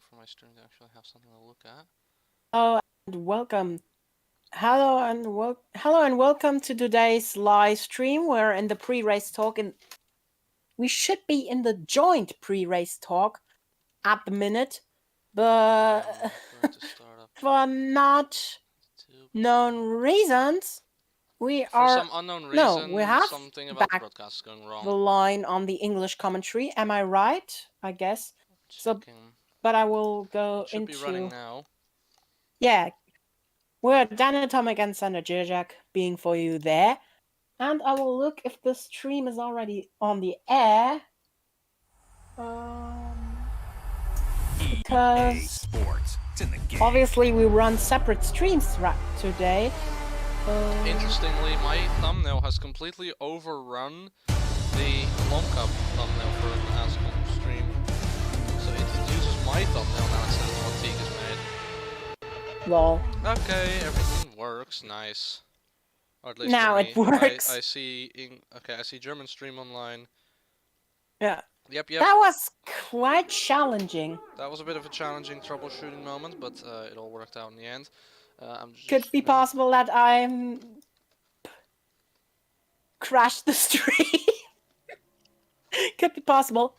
for my stream to actually have something to look at. Oh, and welcome. Hello and welcome to today's live stream. We're in the pre-race talk, and we should be in the joint pre-race talk at the minute, but I'm going to start up for not YouTube. known reasons, we For some unknown reason, we have something about the back broadcast is going wrong. the line on the English commentary. Am I right? I guess. Checking. But I will go It should into. be running now. Yeah, we're Dan Atomic and Szandor Czirjak being for you there. And I will look if the stream is already on the air. Because obviously we run separate streams today. Interestingly, my thumbnail has completely overrun the Lom Cup thumbnail for an AZcom stream. So it uses my thumbnail now instead of what Teague has made. Lol. Okay, everything works. Nice. Or at least now it works. I see. Okay, I see German stream online. Yeah. Yep. That was quite challenging. That was a bit of a challenging troubleshooting moment, but it all worked out in the end. Could be possible that I crashed the stream. Could be possible.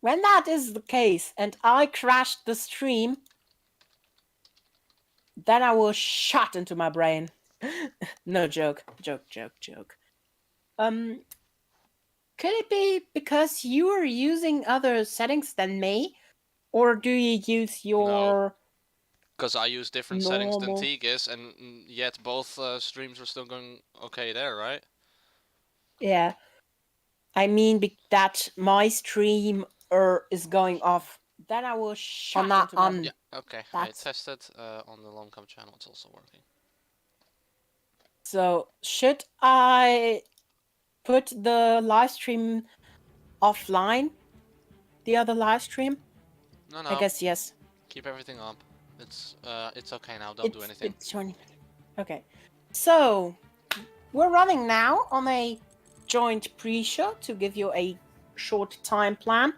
When that is the case and I crashed the stream, then I will shot into my brain. No joke. Joke. Could it be because you are using other settings than me? Or do you use your... Because I use different settings than Teague is, and yet both streams are still going okay there, right? Yeah. I mean that my stream is going off. Then I will shut into my... Yeah, okay. I tested on the Lom channel, it's also working. So, should I put the live stream offline? The other live stream? No. I guess yes. Keep everything up. It's okay now, don't do anything. Okay. So, we're running now on a joint pre-show to give you a short time plan.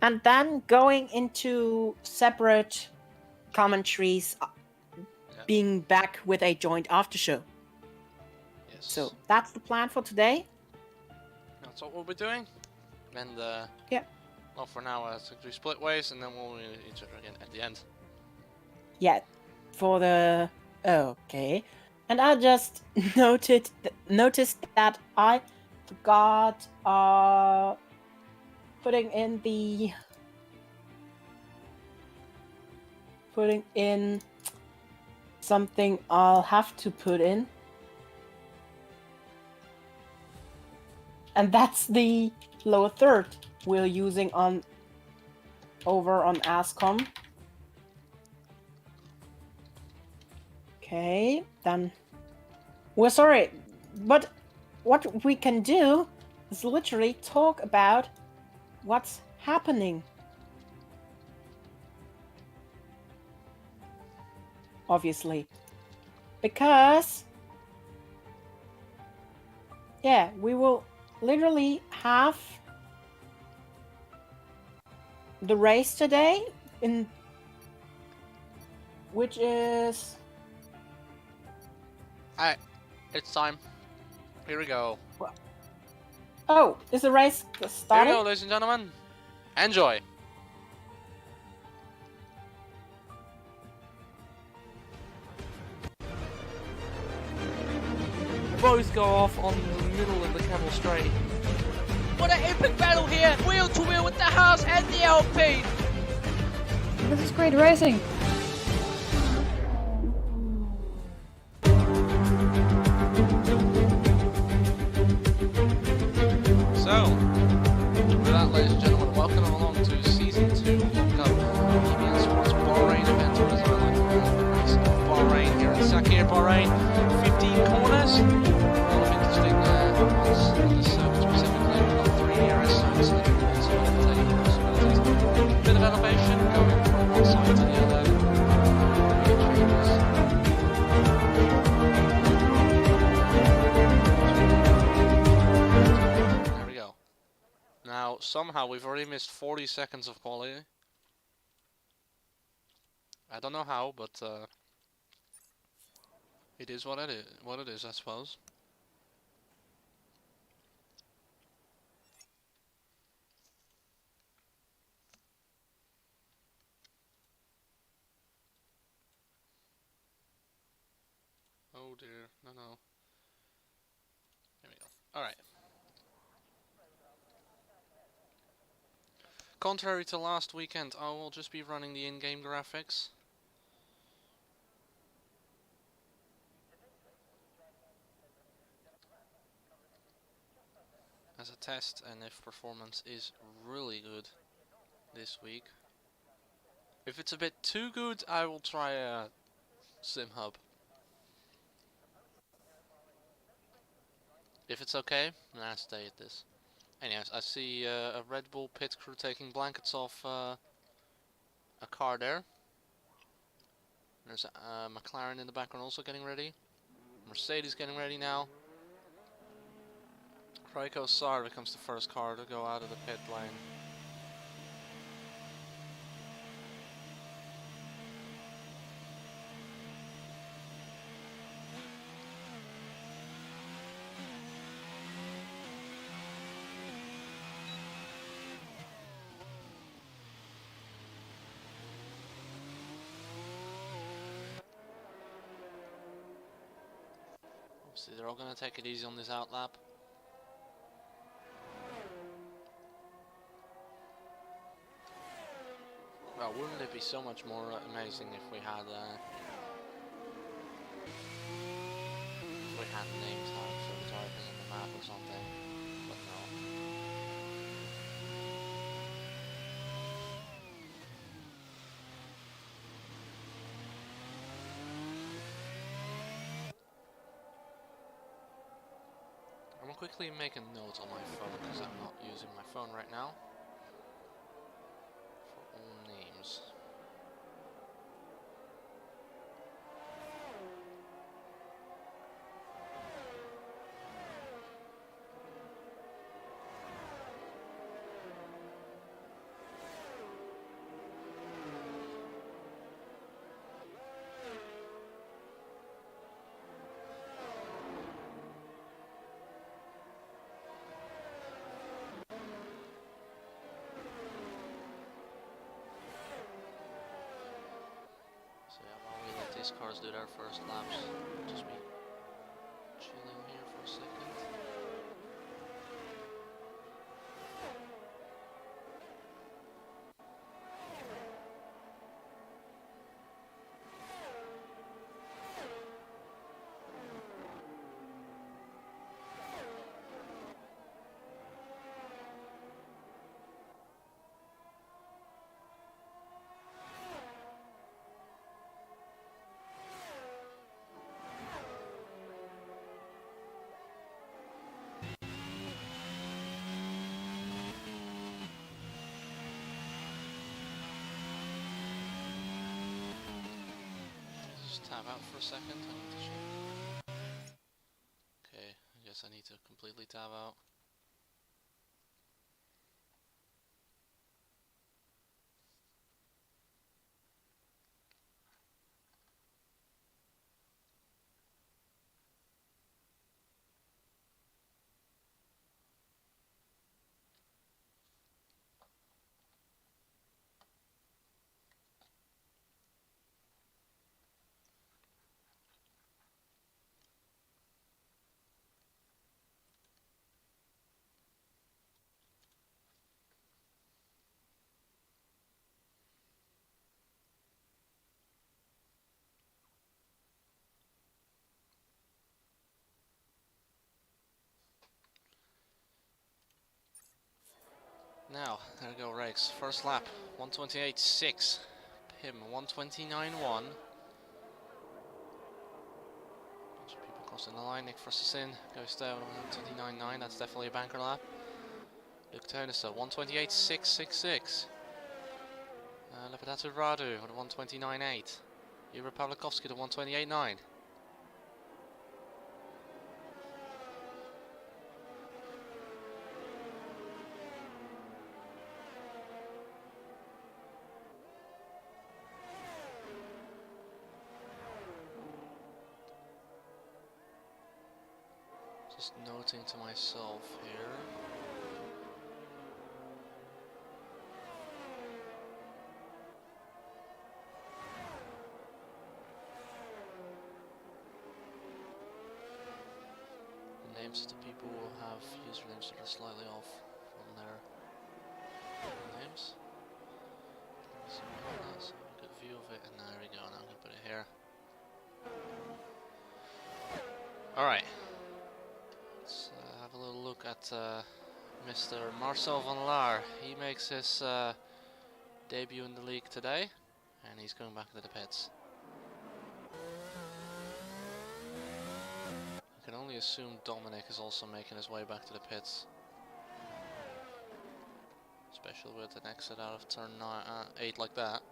And then going into separate commentaries, being back with a joint after show. Yes. So that's the plan for today. That's what we'll be doing. And yeah. Well, for now, we split ways, and then we'll meet each other again at the end. Yeah. For the okay. And I just noticed that I forgot putting in something I'll have to put in. And that's the lower third we're using over on AZcom. Okay, then we're sorry, but what we can do is literally talk about what's happening. Obviously. Because yeah, we will literally have the race today which is Alright, it's time. Here we go. Oh, is the race starting? Here we go, ladies and gentlemen. Enjoy. Both go off on the middle of the Camel Straight. What an epic battle here! Wheel to wheel with the Haas and the LP! This is great racing. So, with that, ladies and gentlemen, welcome along to Season 2 Lom Cup EBN Sports Bahrain event, or as I like to call it, race of Bahrain here in Sakir, Bahrain. 15 corners, a lot of interesting ones on this circuit specifically. We've got 3 DRS zones, so there are also overtaking possibilities. A bit of elevation going from one side to the other. somehow we've already missed 40 seconds of quality. I don't know how, but it is what it is. What it is, I suppose. Oh dear, no. There we go. Alright. Contrary to last weekend, I will just be running the in-game graphics. As a test, and if performance is really good this week. If it's a bit too good, I will try a sim hub. If it's okay, then I'll stay at this. Anyways, I see a Red Bull pit crew taking blankets off a car there. There's a McLaren in the background also getting ready. Mercedes getting ready now. Raikko's Sar becomes the first car to go out of the pit lane. Obviously they're all gonna take it easy on this outlap. Well, wouldn't it be so much more amazing if we had name tags for the drivers on the map or something, but no. I'm gonna quickly make a note on my phone because I'm not using my phone right now. For all names. So yeah, while we let these cars do their first laps, we'll just be chilling here for a second. Just tab out for a second. I need to check. Okay, I guess I need to completely tab out. Now, there we go, Rakes. First lap, 128.6. Pim, 129.1. Bunch of people crossing the line. Nick Frussin goes down, 129.9. That's definitely a banker lap. Luke Tonisa, 128.666. Lepidatu Radu with a 129.8. Yuri Pavlikovsky to 128.9. Just noting to myself here. The names of the people will have usernames that are slightly off from their names. So that's a good view of it, and there we go, now I can put it here. Alright, let's have a little look at Mr. Marcel van Laar. He makes his debut in the league today, and he's going back to the pits. I can only assume Dominic is also making his way back to the pits. Especially with an exit out of turn 8 like that.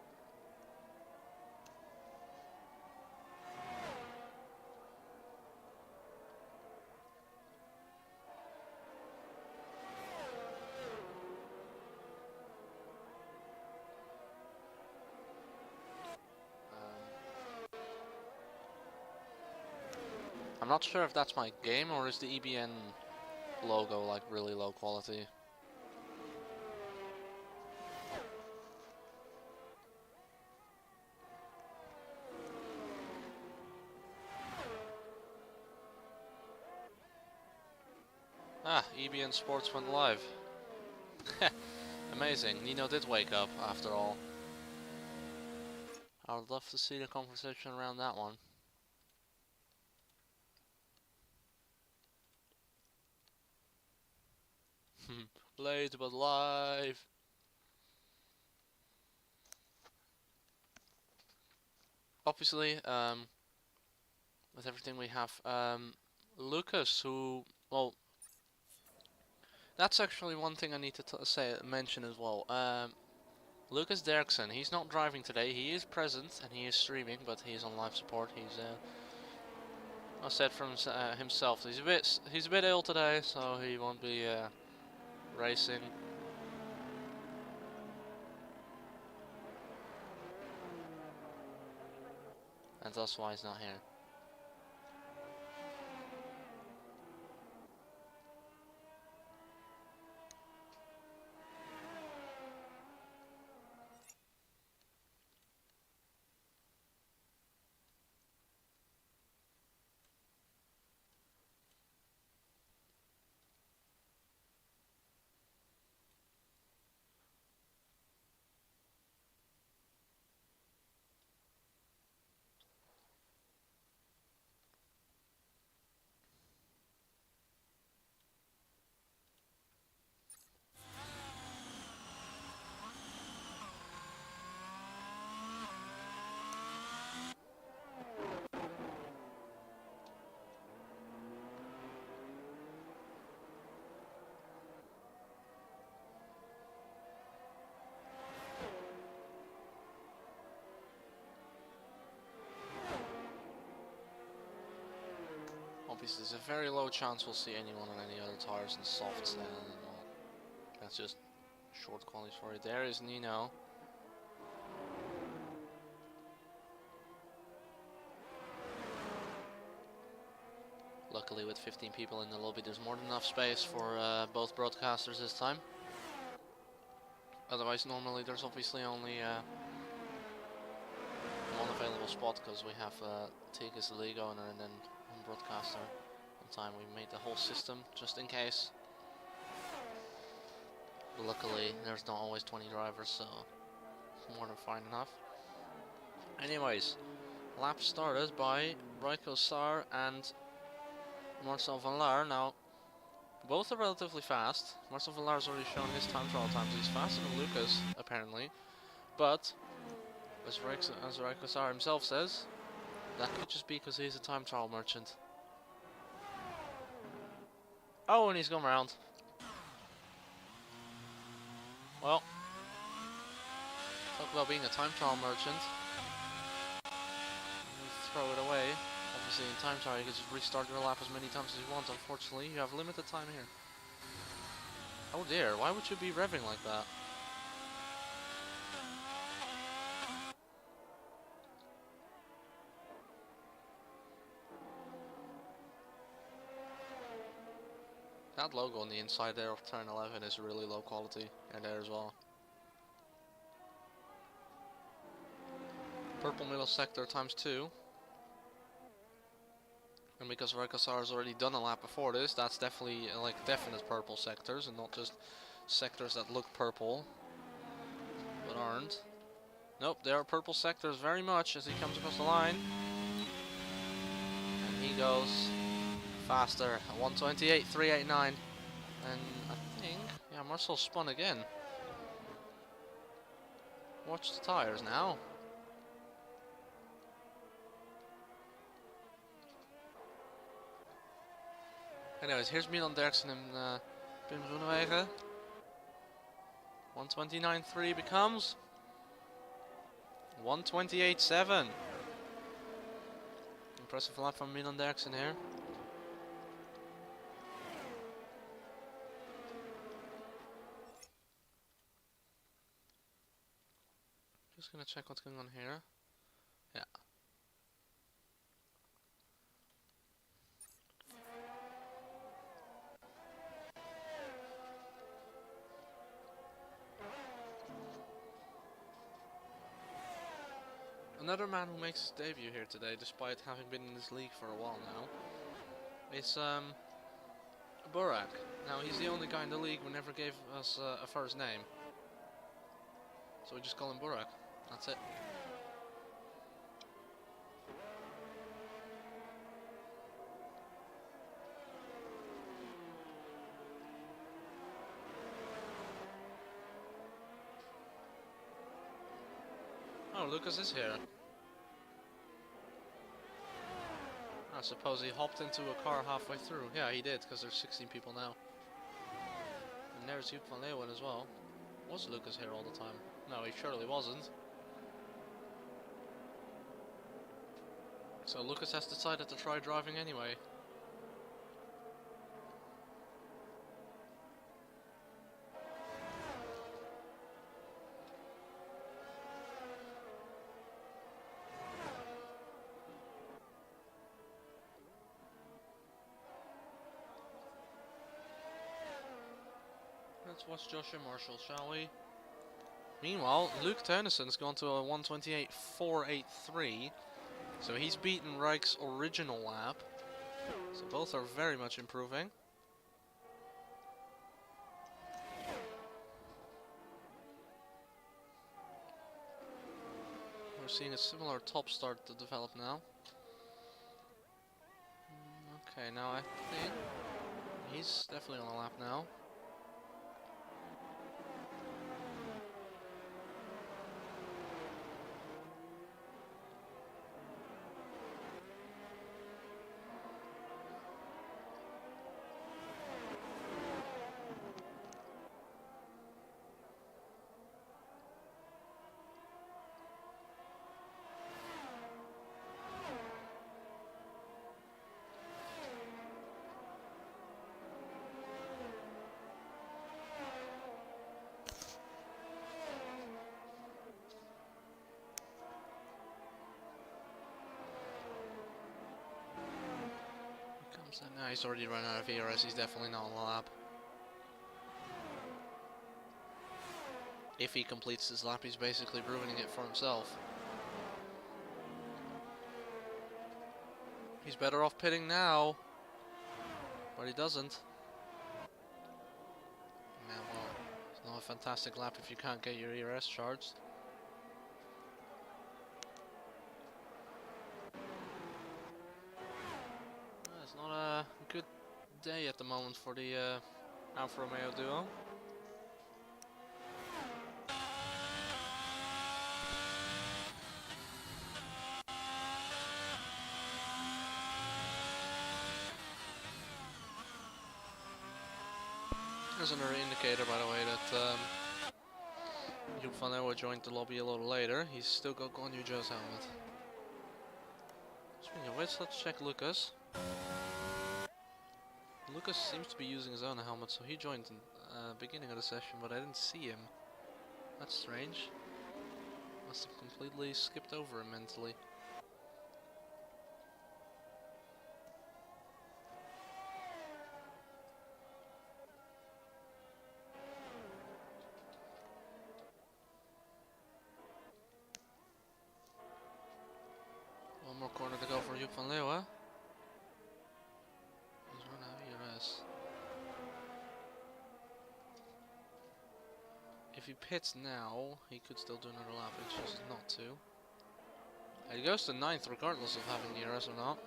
I'm not sure if that's my game or is the EBN logo like really low quality. Ah, EBN Sports went live. Amazing, Nino did wake up after all. I would love to see the conversation around that one. Late but live. Obviously, with everything we have, Lucas, who, well, that's actually one thing I need to mention as well. Lucas Derksen, he's not driving today. He is present and he is streaming, but he's on live support. He's said from himself, he's a bit ill today, so he won't be racing. And that's why he's not here. Obviously, there's a very low chance we'll see anyone on any other tires and softs. Well, that's just short qualities for you. There is Nino. Luckily, with 15 people in the lobby, there's more than enough space for both broadcasters this time. Otherwise, normally there's obviously only one available spot because we have Tig as the league owner and then one broadcaster. One time we made the whole system just in case. But luckily, there's not always 20 drivers, so it's more than fine enough. Anyways, lap started by Raiko Sar and Marcel van Laar. Now, both are relatively fast. Marcel van Laar's already shown his time trial times. He's faster than Lucas, apparently. But, as Raiko Sar himself says, that could just be because he's a time trial merchant. Oh, and he's gone round. Well, talk about being a time trial merchant. Throw it away. Obviously, in time trial, you can just restart your lap as many times as you want. Unfortunately, you have limited time here. Oh dear, why would you be revving like that? That logo on the inside there of turn 11 is really low quality, and there as well. Purple middle sector times 2. And because Rekasar has already done a lap before this, that's definitely like definite purple sectors and not just sectors that look purple but aren't. Nope, they are purple sectors very much as he comes across the line. And he goes faster. 128.389. And I think, yeah, Marcel spun again. Watch the tires now. Anyways, here's Milan Derksen and Pim Groenewegen. 129.3 becomes 128.7. Impressive lap from Milan Derksen here. Just gonna check what's going on here. Yeah. Another man who makes his debut here today, despite having been in this league for a while now, is Burak. Now, he's the only guy in the league who never gave us a first name. So we just call him Burak. That's it. Oh, Lucas is here. I suppose he hopped into a car halfway through. Yeah, he did, because there's 16 people now. And there's Joep van Leeuwen as well. Was Lucas here all the time? No, he surely wasn't. So Lucas has decided to try driving anyway. Let's watch Joshua Marshall, shall we? Meanwhile, Luke Teunissen's gone to a 128.483, so he's beaten Rijk's original lap. So both are very much improving. We're seeing a similar top start to develop now. Okay, now I think he's definitely on a lap now. So now he's already run out of ERS, he's definitely not on the lap. If he completes his lap, he's basically ruining it for himself. He's better off pitting now, but he doesn't. Yeah, well, it's not a fantastic lap if you can't get your ERS charged. It's not a good day at the moment for the Alfa Romeo duo. There's another indicator, by the way, that Joep van Leeuwen joined the lobby a little later. He's still got Guan Yu Zhou's helmet. Speaking of which, let's check Lucas. Lucas seems to be using his own helmet, so he joined in the beginning of the session, but I didn't see him. That's strange. Must have completely skipped over him mentally. corner to go for Joep van Leeuwen. He's run out of ERS. If he pits now, he could still do another lap, he chooses not to. And he goes to 9th regardless of having ERS or not.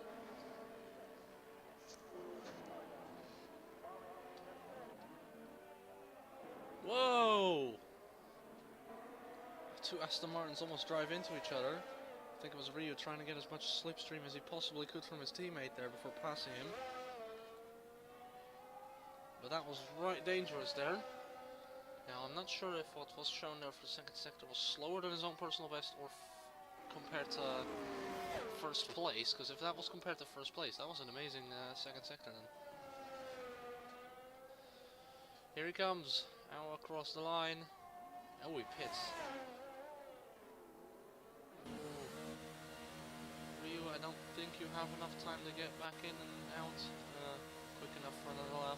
Whoa! Two Aston Martins almost drive into each other. I think it was Rio trying to get as much slipstream as he possibly could from his teammate there before passing him. But that was right dangerous there. Now I'm not sure if what was shown there for the second sector was slower than his own personal best or compared to first place, because if that was compared to first place, that was an amazing second sector then. Here he comes, out across the line. Oh, he pits. Ryu, I don't think you have enough time to get back in and out quick enough for another lap.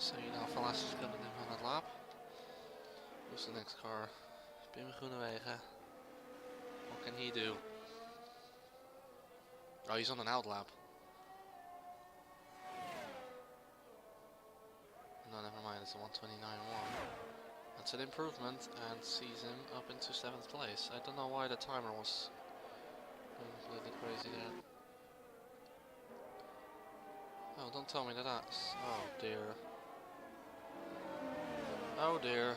So you know, Valas is coming in on that lap. Who's the next car? Pim Groenewegen. What can he do? Oh, he's on an out lap. No, never mind, it's a 129.1. That's an improvement and sees him up into 7th place. I don't know why the timer was completely crazy there. Oh, don't tell me that that's... Oh dear. Oh dear.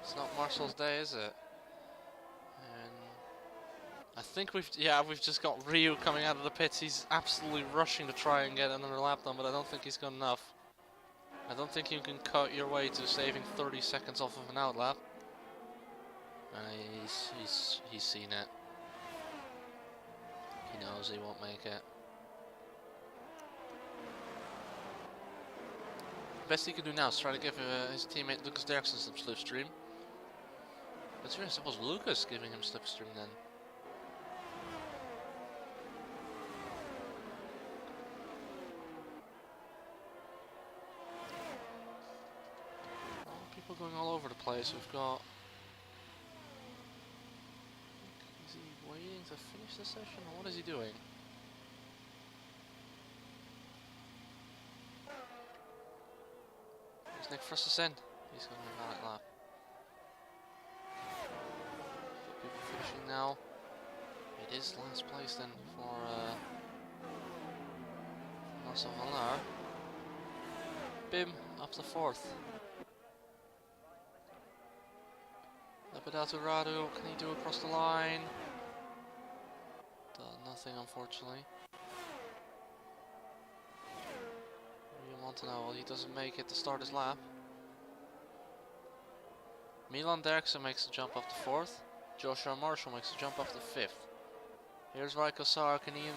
It's not Marcel's day, is it? And I think we've just got Ryu coming out of the pits. He's absolutely rushing to try and get another lap done, but I don't think he's got enough. I don't think you can cut your way to saving 30 seconds off of an out lap. And he's seen it. He knows he won't make it. Best he can do now is try to give his teammate Lucas Derksen some slipstream. But seriously, it was Lucas giving him slipstream then. People going all over the place. We've got... Is he waiting to finish the session, or what is he doing? Nick Frustus in. He's going to be on that lap. People finishing now. It is last place then for Marcel van Laar. Bim up to 4th. Lepidato Radu, can he do across the line? Nothing, unfortunately. Montanaro, he doesn't make it to start his lap. Milan Derksen makes the jump up to 4th. Joshua Marshall makes the jump up to 5th. Here's Raiko Sar, can he...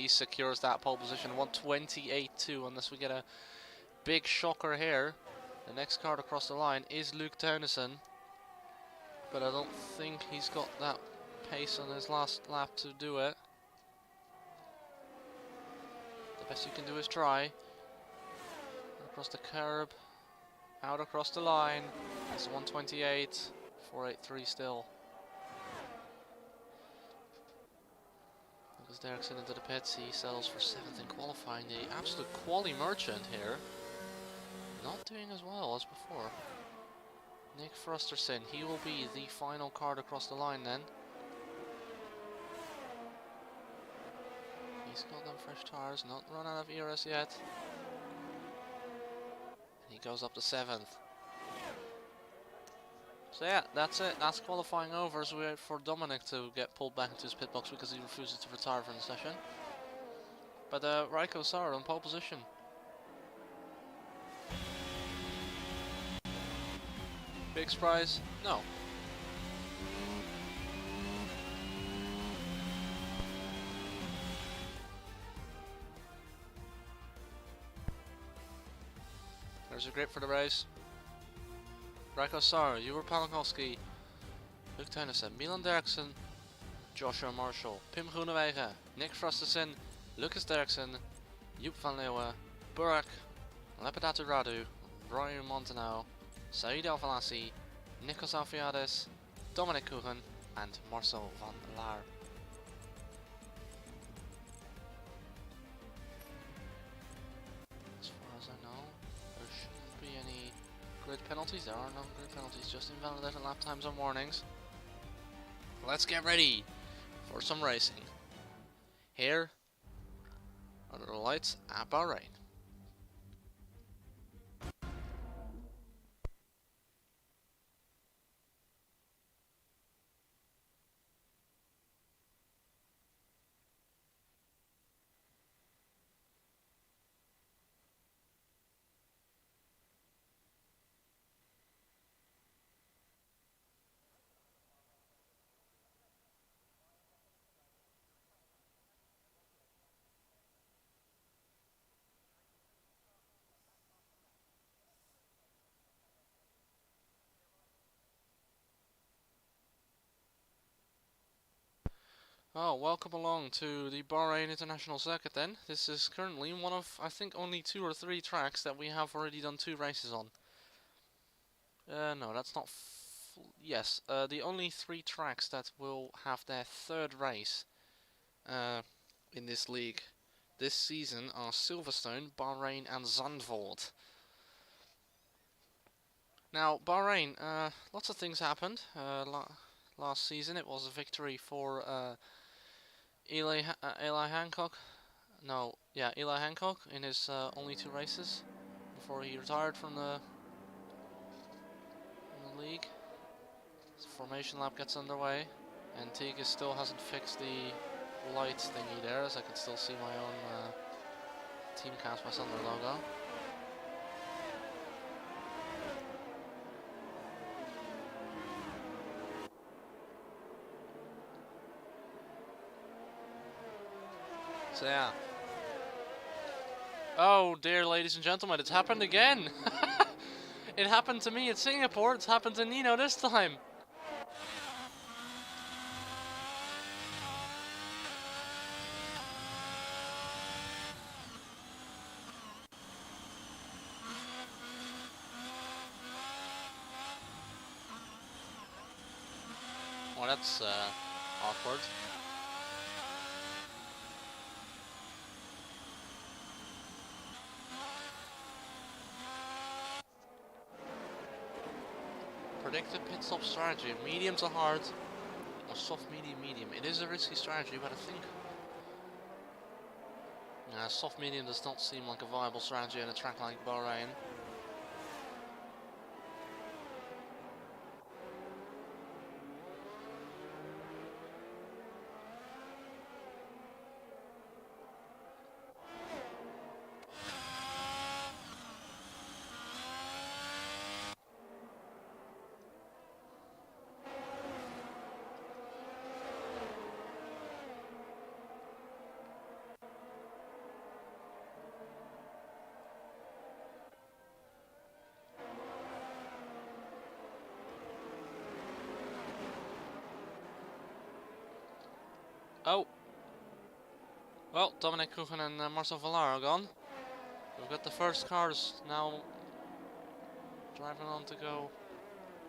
he secures that pole position, 128.2, unless we get a big shocker here. The next card across the line is Luke Teunissen, but I don't think he's got that pace on his last lap to do it. Best you can do is try. Across the curb, out across the line. It's 128, 483 still. Lucas Derksen into the pits. He settles for 7th in qualifying. The absolute quality merchant here. Not doing as well as before. Nick Frusterson, he will be the final card across the line then. He's got them fresh tires, not run out of ERS yet. And he goes up to 7th. So yeah, that's it. That's qualifying over as we wait for Dominic to get pulled back into his pit box because he refuses to retire from the session. But Raiko Sar on pole position. Big surprise? No. There's a grip for the race. Rako Sar, Jure Palikowski, Luc Teunissen, Milan Derksen, Joshua Marshall, Pim Groenewegen, Nick Frosterson, Lucas Derksen, Joep van Leeuwen, Burak, Lepidatu Radu, Brian Montenau, Said Al-Falassi, Nikos Alfiades, Dominic Koegen, and Marcel van Laar. As far as I know, there shouldn't be any grid penalties. There are no grid penalties, just invalidated lap times and warnings. Let's get ready for some racing. Here under the lights at Bahrain. Oh, welcome along to the Bahrain International Circuit then. This is currently one of, I think, only 2 or 3 tracks that we have already done 2 races on. No, that's not yes, the only 3 tracks that will have their 3rd race in this league this season are Silverstone, Bahrain and Zandvoort. Now, Bahrain, lots of things happened. Last season it was a victory for Eli Hancock. No, yeah, Eli Hancock in his only 2 races before he retired from the league. So formation lap gets underway, and Teague still hasn't fixed the light thingy there, as I can still see my own Team Cast by Szandor logo. So yeah. Oh dear, ladies and gentlemen, it's happened again! It happened to me at Singapore, it's happened to Nino this time! Well, that's awkward. Predicted pit stop strategy, medium to hard, or soft, medium, medium. It is a risky strategy, but I think soft, medium does not seem like a viable strategy on a track like Bahrain. Oh, well, Dominic Koegen and Marcel van Laar are gone. We've got the first cars now driving on to go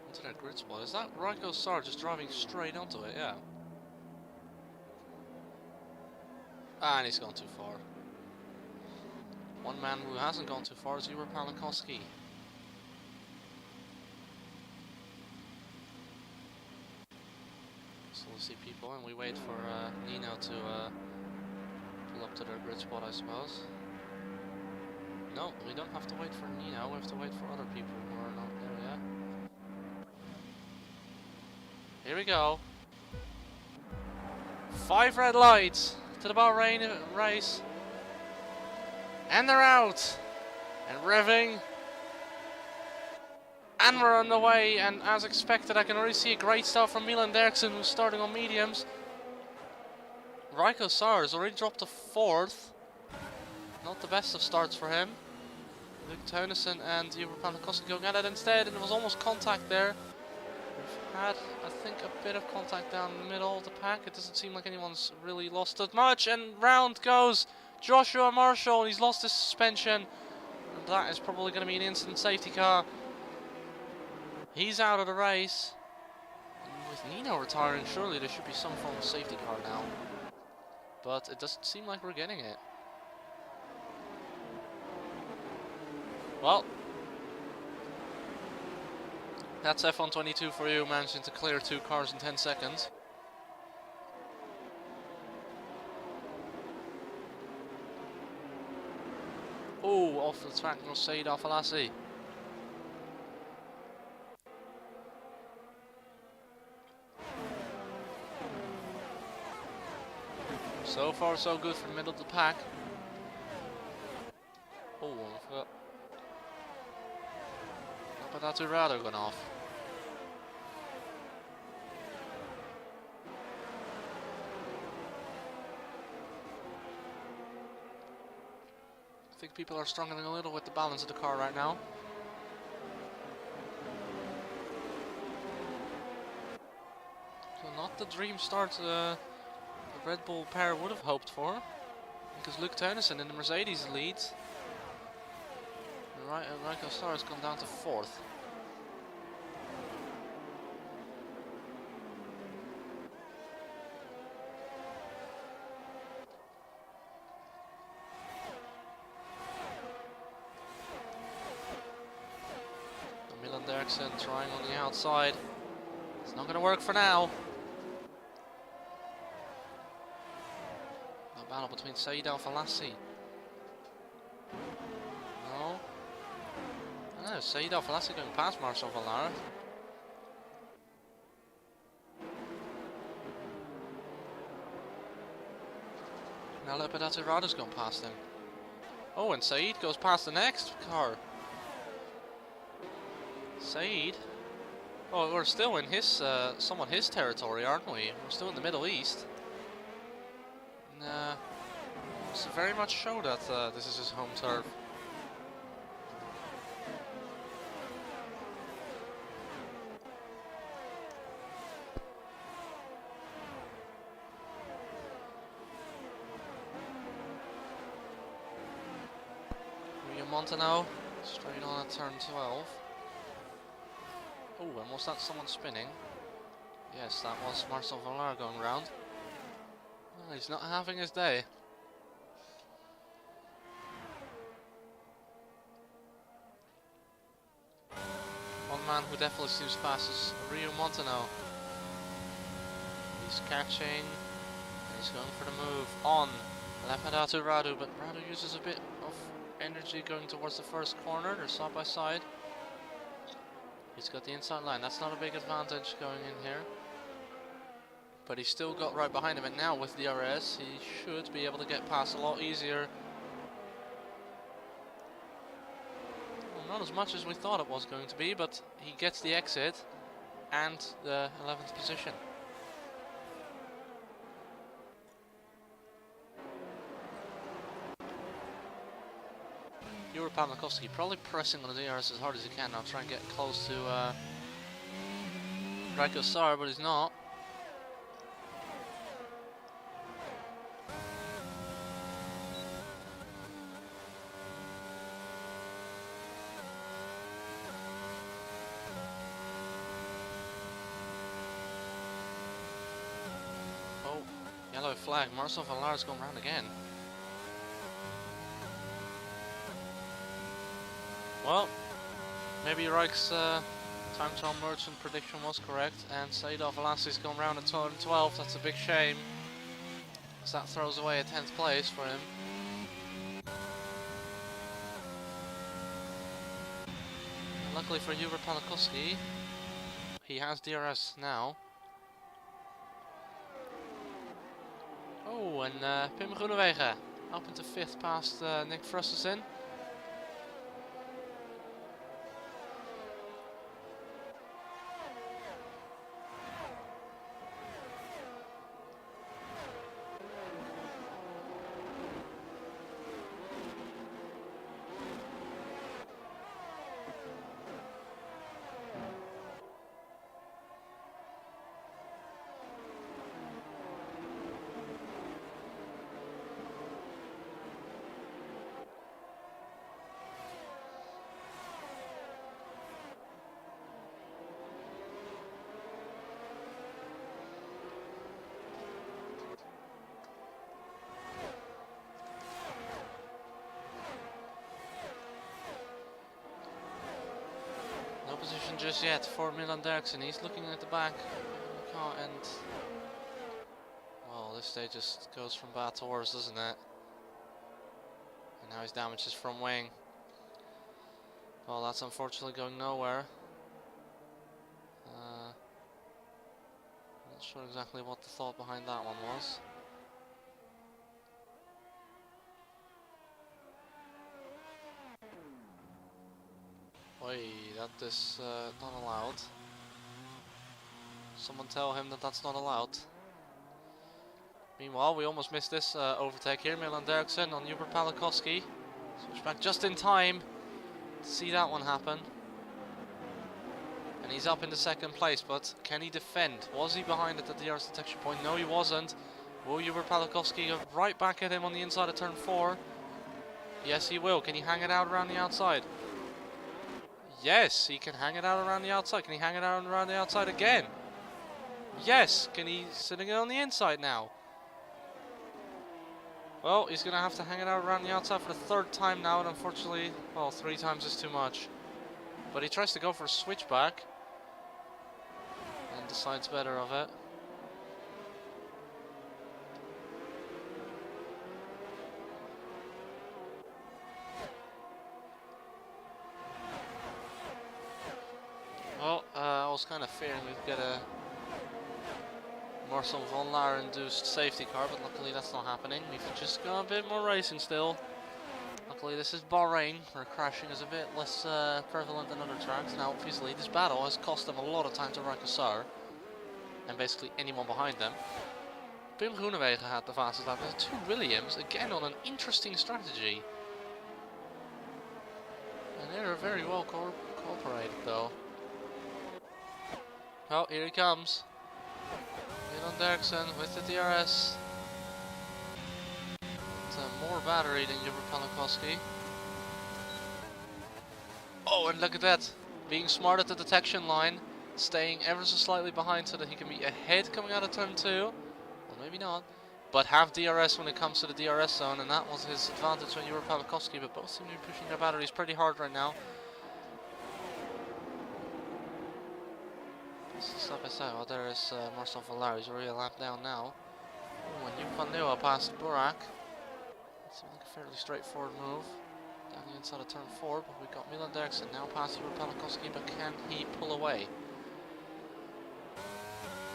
into that grid spot. Is that Rako Sar just driving straight onto it? Yeah. Ah, and he's gone too far. One man who hasn't gone too far is Jure Palikowski. So we'll see people, and we wait for Nino to pull up to their grid spot, I suppose. No, we don't have to wait for Nino, we have to wait for other people who are not there yet. Here we go. 5 red lights to the Bahrain race. And they're out! And revving And we're on the way, and as expected, I can already see a great start from Milan Derksen, who's starting on mediums. Raiko Sar has already dropped to 4th. Not the best of starts for him. Luke Teunissen and Ivo Panakowski going at it instead, and there was almost contact there. We've had, I think, a bit of contact down the middle of the pack. It doesn't seem like anyone's really lost as much, and round goes Joshua Marshall, and he's lost his suspension. And that is probably going to be an instant safety car. He's out of the race. And with Nino retiring, surely there should be some form of safety car now. But it doesn't seem like we're getting it. Well, that's F122 for you, managing to clear 2 cars in 10 seconds. Oh, off the track goes Said Al-Falassi. So far so good for the middle of the pack. Oh, I forgot. But that's rather gone off. I think people are struggling a little with the balance of the car right now. So not the dream start the Red Bull pair would have hoped for, because Luke Teunissen in the Mercedes leads. Raiko Sar has gone down to 4th. Milan Derksen trying on the outside. It's not going to work for now. A battle between Said Al-Falassi. No. I know, Said Al-Falassi going past Marcel Vallara. Now Lepedati Rada's gone past him. Oh, and Said goes past the next car. Said? Oh, we're still in his, somewhat his territory, aren't we? We're still in the Middle East. Nah. It's very much show that this is his home turf. Rio Montano, straight on at turn 12. Oh, and was that someone spinning? Yes, that was Marcel Vallara going round. Well, he's not having his day. One man who definitely seems fast is Rio Montano. He's catching, and he's going for the move on Lepedati Radu, but Radu uses a bit of energy going towards the first corner. They're side by side. He's got the inside line. That's not a big advantage going in here. But he's still got right behind him, and now with DRS he should be able to get past a lot easier. Well, not as much as we thought it was going to be, but he gets the exit and the 11th position. Jure Pavlikovsky probably pressing on the DRS as hard as he can now, try and get close to Raiko Sar, but he's not. Oh, yellow flag. Marcel Valara's going round again. Well, maybe Rijk's time trial merchant prediction was correct, and Said Al-Falassi's gone round at turn 12. That's a big shame, because that throws away a 10th place for him. And luckily for Jure Pavlikovsky, he has DRS now. Oh, and Pim Groenewegen up into 5th past Nick Frusterson. position just yet for Milan Derksen. He's looking at the back. And well, this day just goes from bad to worse, doesn't it? And now he's damaged his front wing. Well, that's unfortunately going nowhere. Not sure exactly what the thought behind that one was. Oi, that is not allowed. Someone tell him that that's not allowed. Meanwhile, we almost missed this overtake here. Milan Derksen on Hubert Palakowski. Switch back just in time to see that one happen. And he's up in the second place, but can he defend? Was he behind at the DRS detection point? No, he wasn't. Will Hubert Palakowski go right back at him on the inside of turn 4? Yes, he will. Can he hang it out around the outside? Yes, he can hang it out around the outside. Can he hang it out around the outside again? Yes, can he sitting it on the inside now? Well, he's going to have to hang it out around the outside for the 3rd time now, and unfortunately, well, 3 times is too much. But he tries to go for a switchback, and decides better of it. Well, I was kind of fearing we'd get a Marcel van Laar induced safety car, but luckily that's not happening. We've just got a bit more racing still. Luckily this is Bahrain, where crashing is a bit less prevalent than other tracks. Now obviously this battle has cost them a lot of time to Rakkesar, and basically anyone behind them. Pim Groenewegen had the fastest lap, and 2 Williams, again on an interesting strategy. And they're very well cooperated though. Oh, here he comes. Milan Derksen with the DRS. More battery than Hubert Palakowski. Oh, and look at that. Being smart at the detection line. Staying ever so slightly behind so that he can be ahead coming out of turn 2. Well, maybe not. But have DRS when it comes to the DRS zone. And that was his advantage on Hubert Palakowski. But both seem to be pushing their batteries pretty hard right now. Stop aside. Well, there is Marcel van Laar. He's already a lap down now. Oh, and Joep van Leeuwen passed Burak. Seems like a fairly straightforward move. Down the inside of turn 4, but we've got Milan Derksen now past Hubert Palakowski, but can he pull away?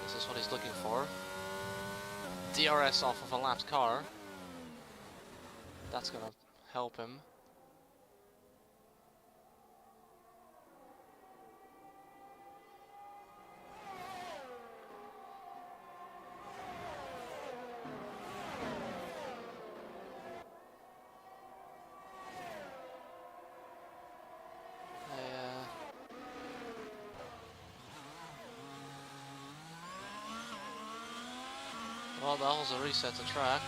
This is what he's looking for. DRS off of a lapped car. That's gonna help him. Well, that was a reset to track.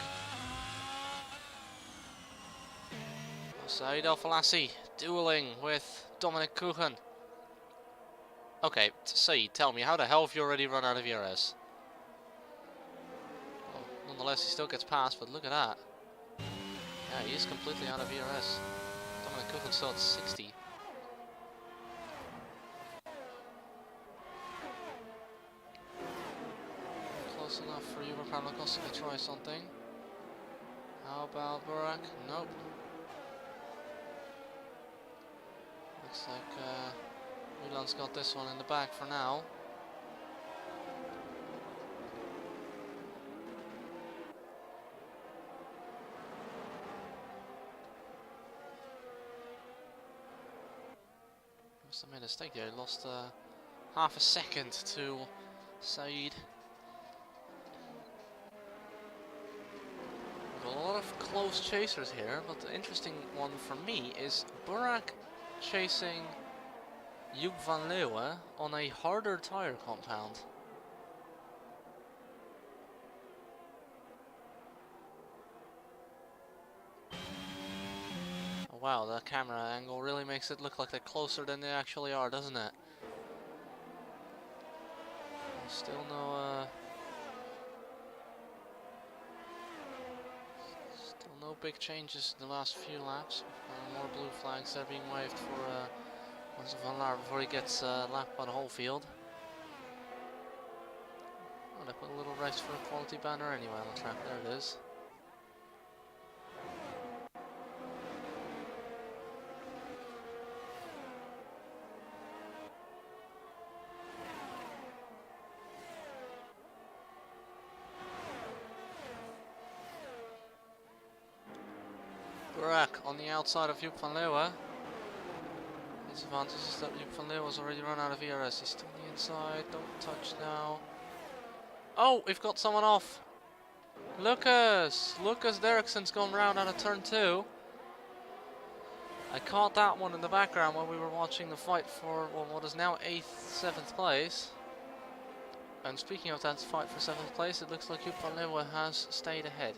Said El Falassi dueling with Dominic Kuchen. Okay, Said, tell me, how the hell have you already run out of ERS? Well, nonetheless, he still gets past, but look at that. Yeah, he is completely out of ERS. Dominic Kuchen still at 60. Close enough for Hubert Palakowski to try something. How about Burak? Nope. Looks like Milan's got this one in the bag for now. Must have made a mistake there. He lost half a second to Said. A lot of close chasers here, but the interesting one for me is Burak chasing Joep van Leeuwen on a harder tire compound. Oh, wow, the camera angle really makes it look like they're closer than they actually are, doesn't it? Still no big changes in the last few laps. More blue flags that are being waved for Once a Van Laar before he gets lapped by the whole field. Oh, they put a little race for a quality banner anyway on the track. There it is. Burak on the outside of Joep van Leeuwen. His advantage is that Joep van Leeuwen's already run out of ERS. He's still on the inside. Don't touch now. Oh, we've got someone off. Lucas Derrickson's gone round out of turn 2. I caught that one in the background while we were watching the fight for what is now 7th place. And speaking of that fight for 7th place, it looks like Joep van Leeuwen has stayed ahead.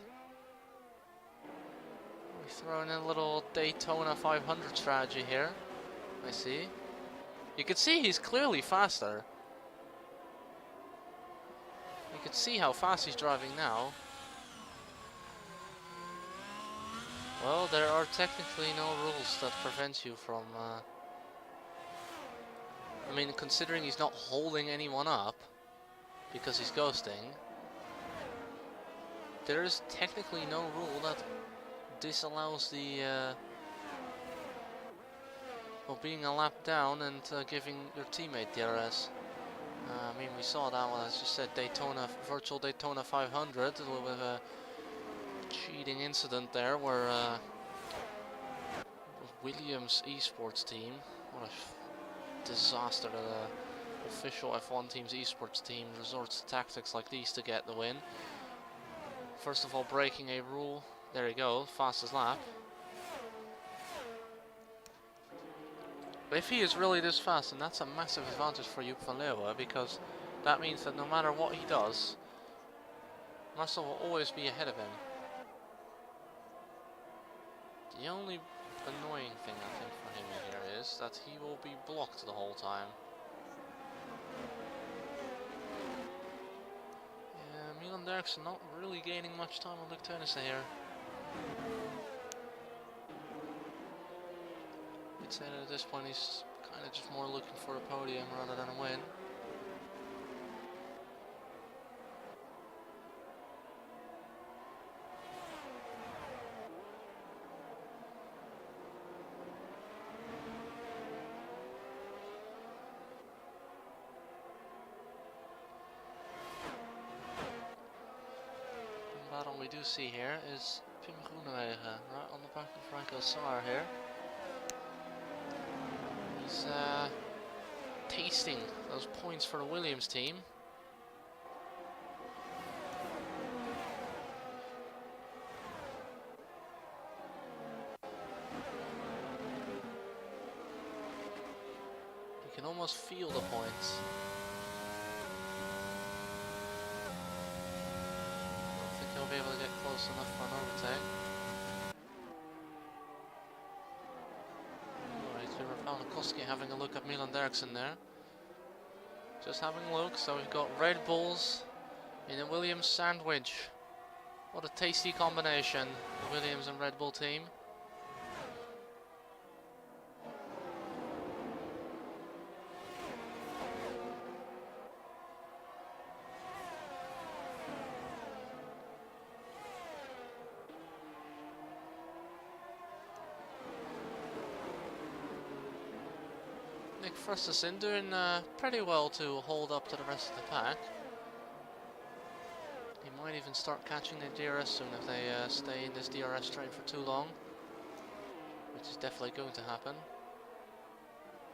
We throw in a little Daytona 500 strategy here. I see. You can see he's clearly faster. You can see how fast he's driving now. Well, there are technically no rules that prevent you from... I mean, considering he's not holding anyone up because he's ghosting, there is technically no rule that disallows the well, being a lap down and giving your teammate DRS. I mean, we saw that one, as you said, virtual Daytona 500 with a cheating incident there where Williams esports team, what a disaster that the official F1 team's esports team resorts to tactics like these to get the win. First of all, breaking a rule. There you go, fastest lap. If he is really this fast, then that's a massive advantage for Joep van Leeuwen, because that means that no matter what he does, Marcel will always be ahead of him. The only annoying thing I think for him here is that he will be blocked the whole time. Yeah, Milan Derksen not really gaining much time on Luc Teunissen here. I'd say that at this point he's kind of just more looking for a podium rather than a win. The battle we do see here is Pim Groenewegen, right on the back of Franco Saar here. He's tasting those points for the Williams team. You can almost feel the points. I don't think he'll be able to get close enough for an overtake. Koski having a look at Milan Derksen there. Just having a look, so we've got Red Bulls in a Williams sandwich. What a tasty combination, the Williams and Red Bull team. Nick Frusterson doing pretty well to hold up to the rest of the pack. He might even start catching their DRS soon if they stay in this DRS train for too long, which is definitely going to happen.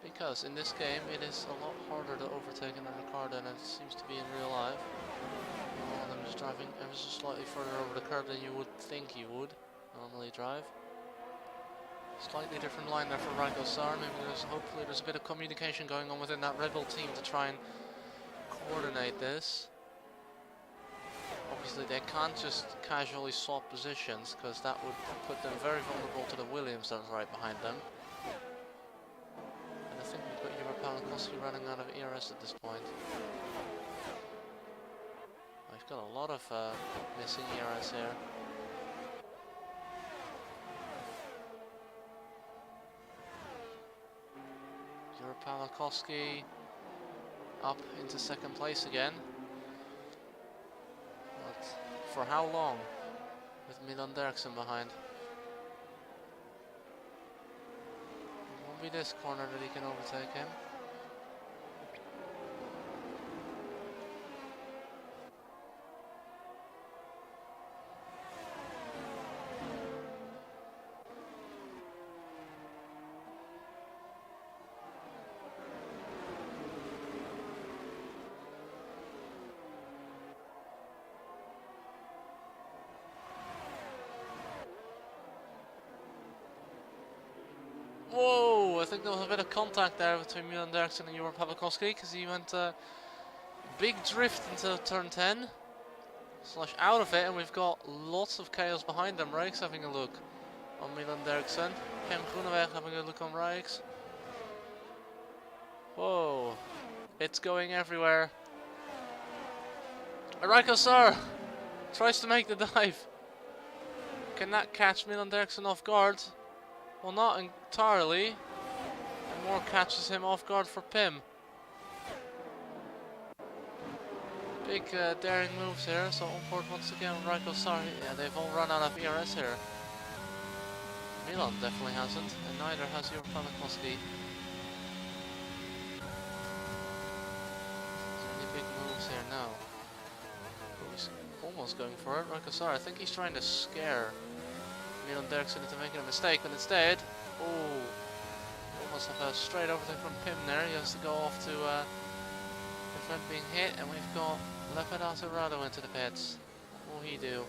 Because in this game it is a lot harder to overtake in a car than it seems to be in real life. One of them is driving ever so slightly further over the curb than you would think you would normally drive. Slightly different line there for Franco Saar. Maybe hopefully there's a bit of communication going on within that Red Bull team to try and coordinate this. Obviously they can't just casually swap positions, because that would put them very vulnerable to the Williams that's right behind them. And I think we've got Juraj Koski running out of ERS at this point. We've got a lot of missing ERS here. Jur Pawlikowski up into second place again. But for how long? With Milan Derksen behind. It won't be this corner that he can overtake him. Whoa, I think there was a bit of contact there between Milan Derksen and Jur Pawlikowski, because he went big drift into turn 10, slash out of it, and we've got lots of chaos behind them. Rijks having a look on Milan Derksen, Pim Groeneweg having a look on Rijks. Whoa, it's going everywhere. Rijkosar tries to make the dive. Can that catch Milan Derksen off guard? Well, not entirely. And more catches him off guard for Pim. Big daring moves here. So on board once again, Rijkosar. Yeah, they've all run out of ERS here. Milan definitely hasn't, and neither has Jur Pawlikowski. Any big moves here? No. But he's almost going for it. Rijkosar, I think he's trying to scare Milan Derksen into making a mistake, but instead, oh, almost have a straight overtake from Pim there. He has to go off to prevent being hit, and we've got Lepidotto into the pits. What will he do?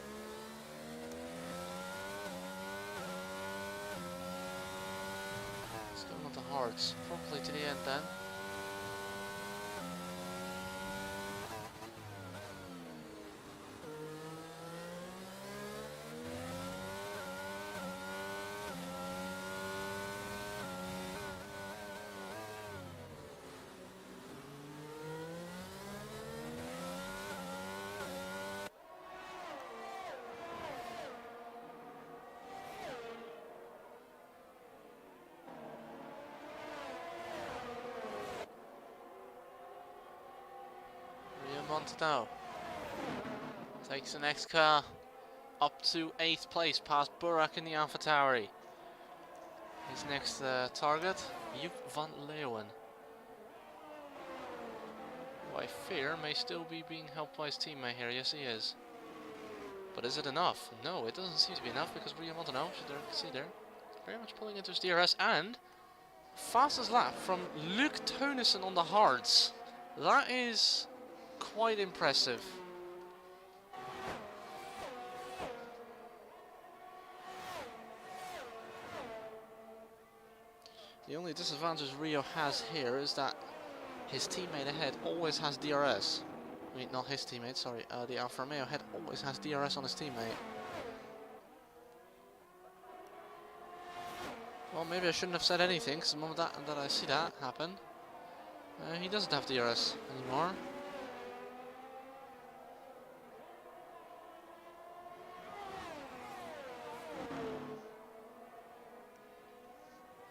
He's going on to Hearts, probably to the end then. Now takes the next car up to 8th place past Burak in the AlphaTauri. His next target, Joep van Leeuwen, who I fear may still be being helped by his teammate here. Yes, he is. But is it enough? No, it doesn't seem to be enough, because Rio Montano, as you can see there, very much pulling into his DRS, and fastest lap from Luc Teunissen on the hards. That is quite impressive. The only disadvantage Rio has here is that his teammate ahead always has DRS. I mean, not his teammate, sorry, the Alfa Romeo ahead always has DRS on his teammate. Well, maybe I shouldn't have said anything, because the moment that I see that happen, he doesn't have DRS anymore.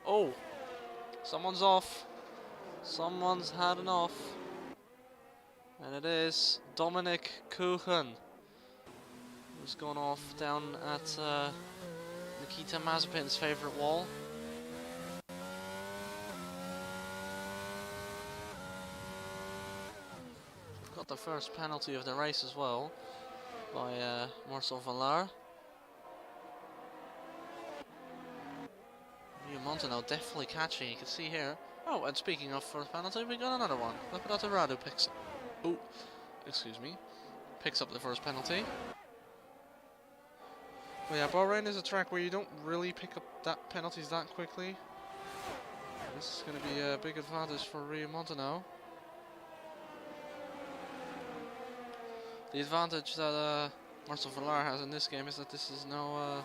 Oh, someone's off. Someone's had an off. And it is Dominic Kuchen, who's gone off down at Nikita Mazepin's favourite wall. We've got the first penalty of the race as well by Marcel van Laar. Montano definitely catching, you can see here. Oh, and speaking of first penalty, we got another one. Lepidotto picks up. Oh, excuse me. Picks up the first penalty. But yeah, Bahrain is a track where you don't really pick up that penalties that quickly. This is going to be a big advantage for Rio Montano. The advantage that Marcel van Laar has in this game is that this is no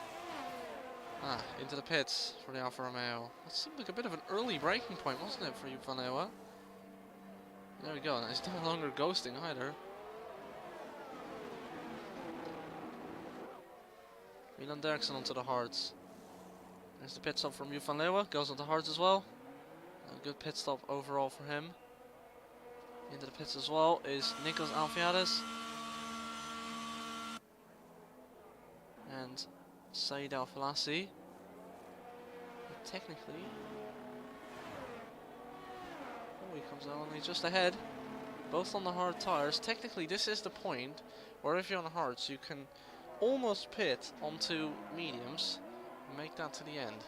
into the pits for the Alfa Romeo. That seemed like a bit of an early breaking point, wasn't it, for Joep van Leeuwen? There we go, and he's no longer ghosting either. Milan Derksen onto the hards. There's the pit stop from Joep van Leeuwen, goes onto hards as well. A good pit stop overall for him. Into the pits as well is Nikos Alfiadis and Said Al-Falasi. Technically, oh, he comes out only just ahead, both on the hard tires. Technically, this is the point where if you're on the hards, you can almost pit onto mediums and make that to the end.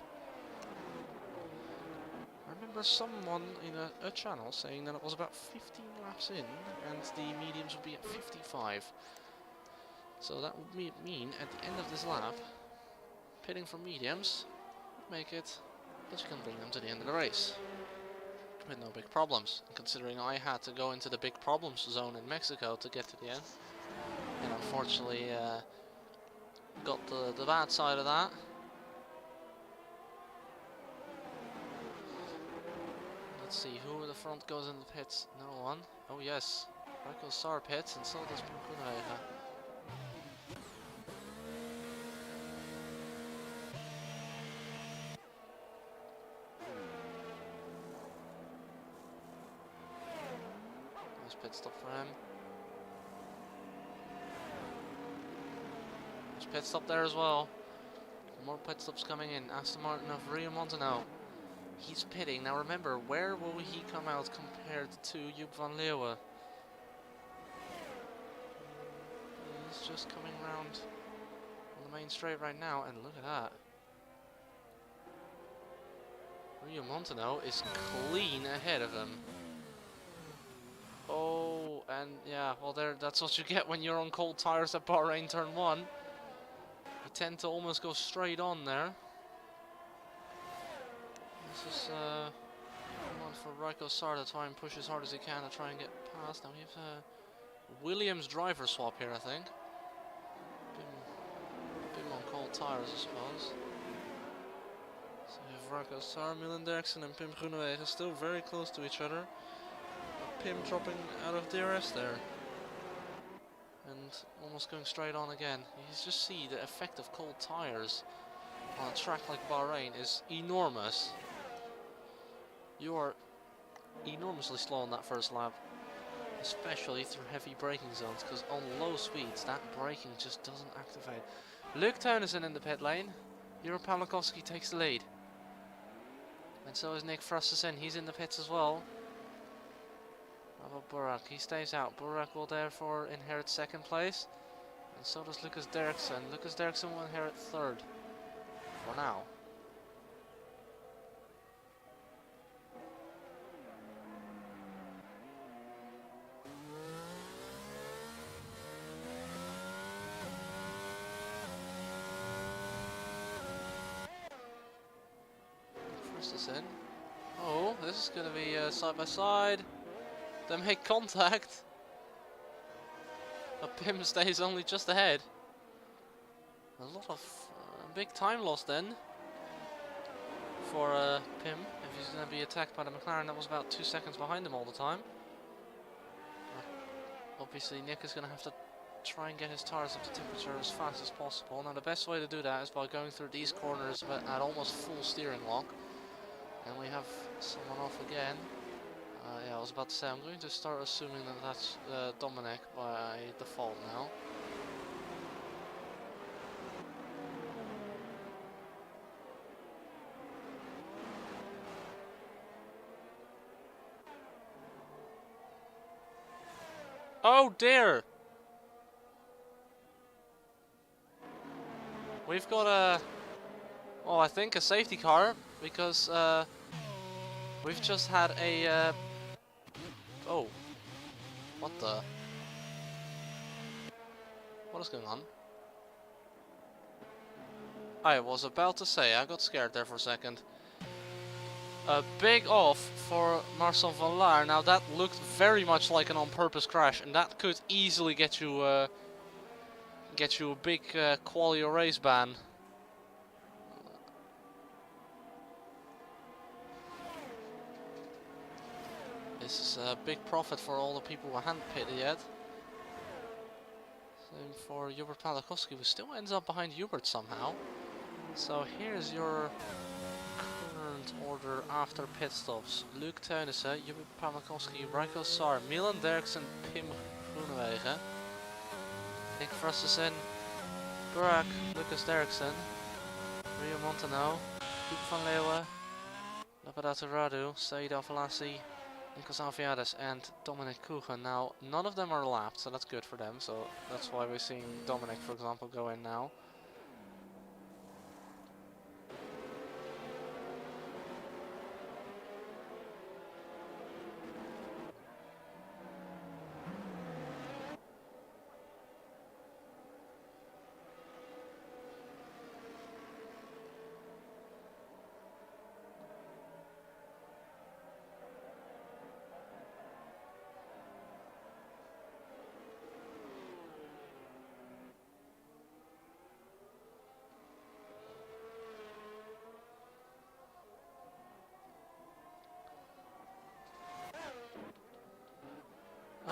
I remember someone in a channel saying that it was about 15 laps in and the mediums would be at 55. So that would mean at the end of this lap, pitting for mediums would make it that you can bring them to the end of the race with no big problems. And considering I had to go into the big problems zone in Mexico to get to the end, and unfortunately got the bad side of that. Let's see, who in the front goes in the pits? No one. Oh yes, Raiko Sar pits, and so does Punkunaiha. Nice pit stop for him. There's pit stop there as well. More pit stops coming in. Aston Martin of Rio Montano. He's pitting. Now remember, where will he come out compared to Joep van Leeuwen? He's just coming round on the main straight right now, and look at that. Rio Montano is clean ahead of him. Oh, and yeah, well that's what you get when you're on cold tires at Bahrain turn 1. You tend to almost go straight on there. This is one for Raiko Sar to try and push as hard as he can to try and get past. Now we have a Williams driver swap here, I think. Bit on cold tires, I suppose. So we have Raiko Sar, Milan Derksen and Pim Groenewegen still very close to each other. Pim dropping out of DRS there. And almost going straight on again. You just see the effect of cold tires on a track like Bahrain is enormous. You are enormously slow on that first lap, especially through heavy braking zones, because on low speeds that braking just doesn't activate. Luke Teunissen in the pit lane. Jure Pawlikowski takes the lead. And so is Nick Frostersen, he's in the pits as well. How about Burak? He stays out. Burak will therefore inherit second place. And so does Lucas Derksen. Lucas Derksen will inherit third. For now. In. Oh, this is going to be side by side. They make contact. But Pim stays only just ahead. A lot of big time loss then for Pim. If he's going to be attacked by the McLaren that was about 2 seconds behind him all the time. Obviously Nick is going to have to try and get his tires up to temperature as fast as possible. Now the best way to do that is by going through these corners at almost full steering lock. And we have someone off again. Yeah, I was about to say, I'm going to start assuming that that's Dominic by default now. Oh dear! We've got a... well, I think a safety car. Because we've just had a oh, what the, what is going on? I was about to say, I got scared there for a second. A big off for Marcel van Laar. Now that looked very much like an on-purpose crash, and that could easily get you a big quali race ban. This is a big profit for all the people who haven't pitted yet. Same for Jure Pawlikowski, who still ends up behind Hubert somehow. So here's your current order order after pit stops. Luc Teunissen, Jubbe Pamakovsky, Branko Sar, Milan Derksen, Pim Groenewegen, Nick Frastersen, Burak, Lucas Derksen, Rio Montano, Luc van Leeuwen, Lapadata Radu, Said Al-Falassi, Nikos Alfiades and Dominic Kuchen. Now, none of them are lapped, so that's good for them. So that's why we're seeing Dominic, for example, go in now.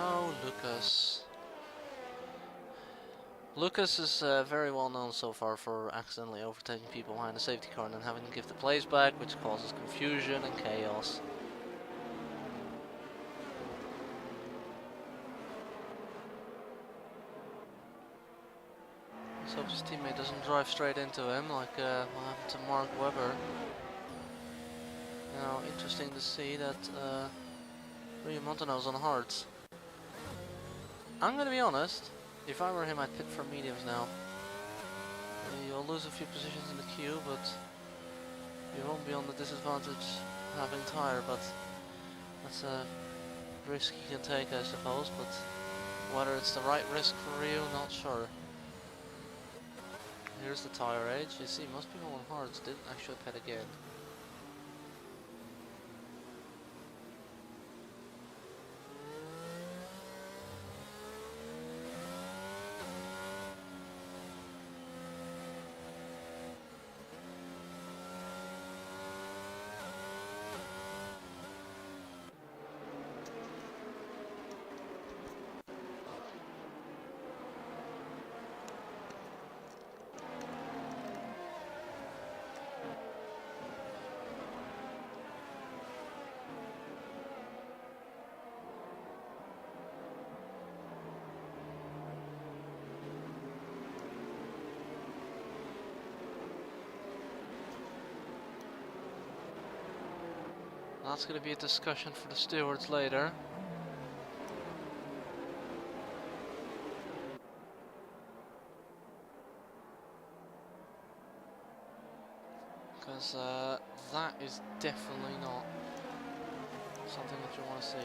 Oh, Lucas. Lucas is very well known so far for accidentally overtaking people behind the safety car and then having to give the place back, which causes confusion and chaos. Let's hope his teammate doesn't drive straight into him like what happened to Mark Webber. Now, interesting to see that Rio Montano's on hards. I'm gonna be honest, if I were him I'd pit for mediums now. You'll lose a few positions in the queue, but you won't be on the disadvantage having tire, but that's a risk you can take, I suppose, but whether it's the right risk for Rio, not sure. Here's the tire age. You see, most people on hards didn't actually pit again. That's going to be a discussion for the stewards later. Because that is definitely not something that you want to see.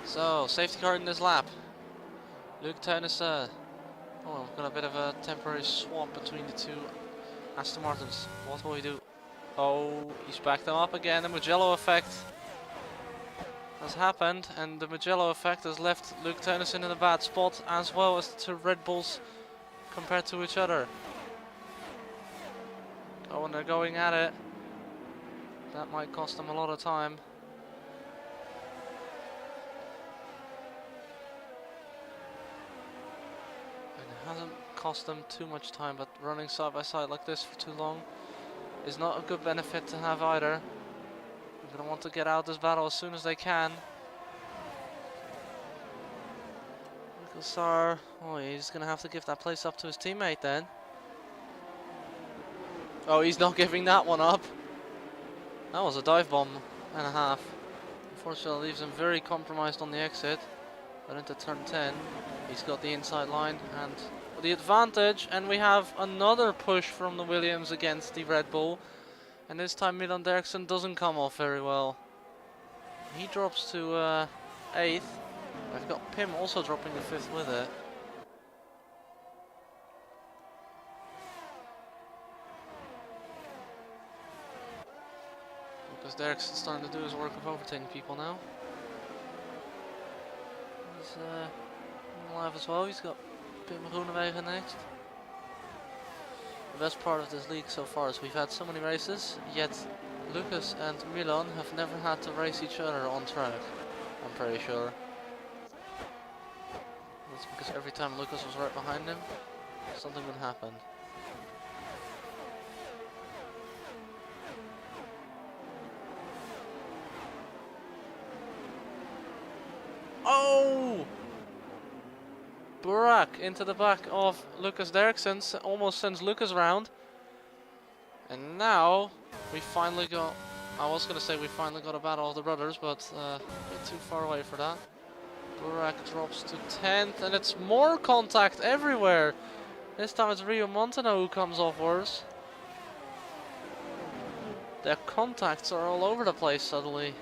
So, safety car in this lap. Luc Teunissen. Oh, we've got a bit of a temporary swap between the two Aston Martins. What will he do? Oh, he's backed them up again. The Mugello effect has happened, and the Mugello effect has left Luc Teunissen in a bad spot, as well as the two Red Bulls compared to each other. Oh, and they're going at it. That might cost them a lot of time. Hasn't cost them too much time, but running side by side like this for too long is not a good benefit to have either. They're going to want to get out this battle as soon as they can. Sar, oh, he's going to have to give that place up to his teammate then. Oh, he's not giving that one up. That was a dive bomb and a half. Unfortunately, leaves him very compromised on the exit. But into turn 10, he's got the inside line and the advantage, and we have another push from the Williams against the Red Bull, and this time Milan Derksen doesn't come off very well. He drops to 8th, I've got Pim also dropping the 5th with it. Because Derek's starting to do his work of overtaking people now. He's alive as well. He's got Pim Groenewegen next. The best part of this league so far is we've had so many races, yet Lucas and Milan have never had to race each other on track, I'm pretty sure. That's because every time Lucas was right behind him, something would happen. Oh! Burak into the back of Lucas Derksen, almost sends Lucas round. And now we finally got, I was going to say we finally got a battle of the brothers, but a bit too far away for that. Burak drops to 10th, and it's more contact everywhere. This time it's Rio Montano who comes off worse. Their contacts are all over the place suddenly.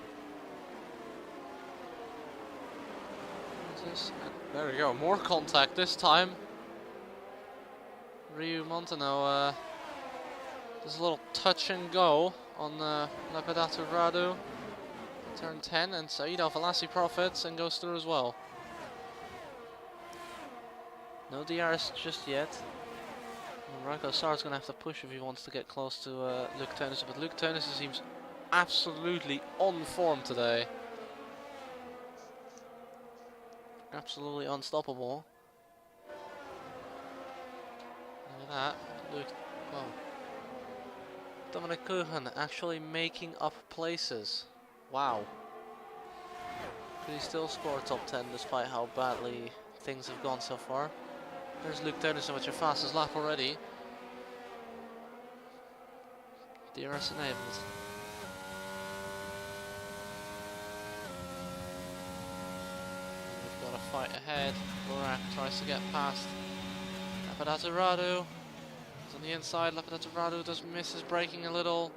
There we go, more contact this time. Rio Montano does a little touch and go on Lepidatu Radu. Turn 10, and Said Al-Falassi profits and goes through as well. No DRS just yet. Ranko Sar's going to have to push if he wants to get close to Luke Teunissen, but Luke Teunissen seems absolutely on form today. Absolutely unstoppable. Look at that. Luke, whoa. Dominic Kuchen actually making up places. Wow. Could he still score top 10 despite how badly things have gone so far? There's Luke Teunissen with your fastest lap already. DRS enabled. We've got a fight ahead. Burak tries to get past Lepidatu Radu. He's on the inside. Lepidatu Radu does miss his braking a little.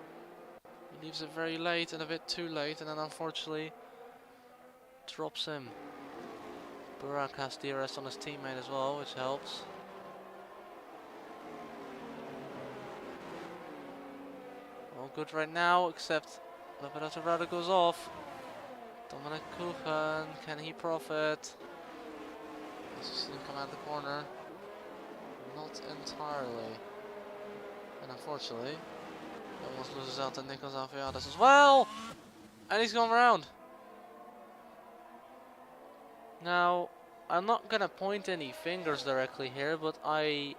He leaves it very late and a bit too late, and then unfortunately drops him. Burak has DRS on his teammate as well, which helps. All good right now, except Lepidatu Radu goes off. Dominic Kuchen, can he profit? He's just going to come out of the corner. Not entirely. And unfortunately, he almost loses out to Nikos Alfiades as well! And he's gone round. Now, I'm not going to point any fingers directly here, but I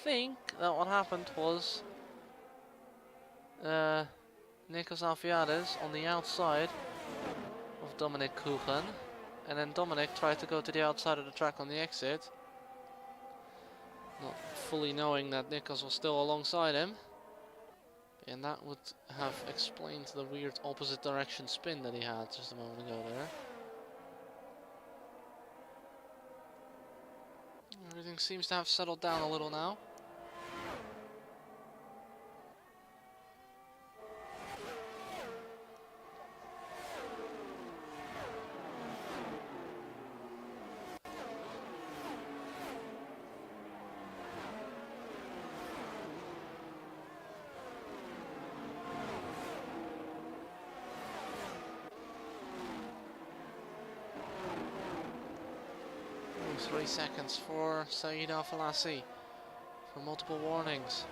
think that what happened was Nikos Alfiades on the outside of Dominic Kuchen, and then Dominic tried to go to the outside of the track on the exit, not fully knowing that Nikos was still alongside him, and that would have explained the weird opposite direction spin that he had just a moment ago there. Everything seems to have settled down a little now. Oh, 3 seconds for Said Al-Falassi for multiple warnings.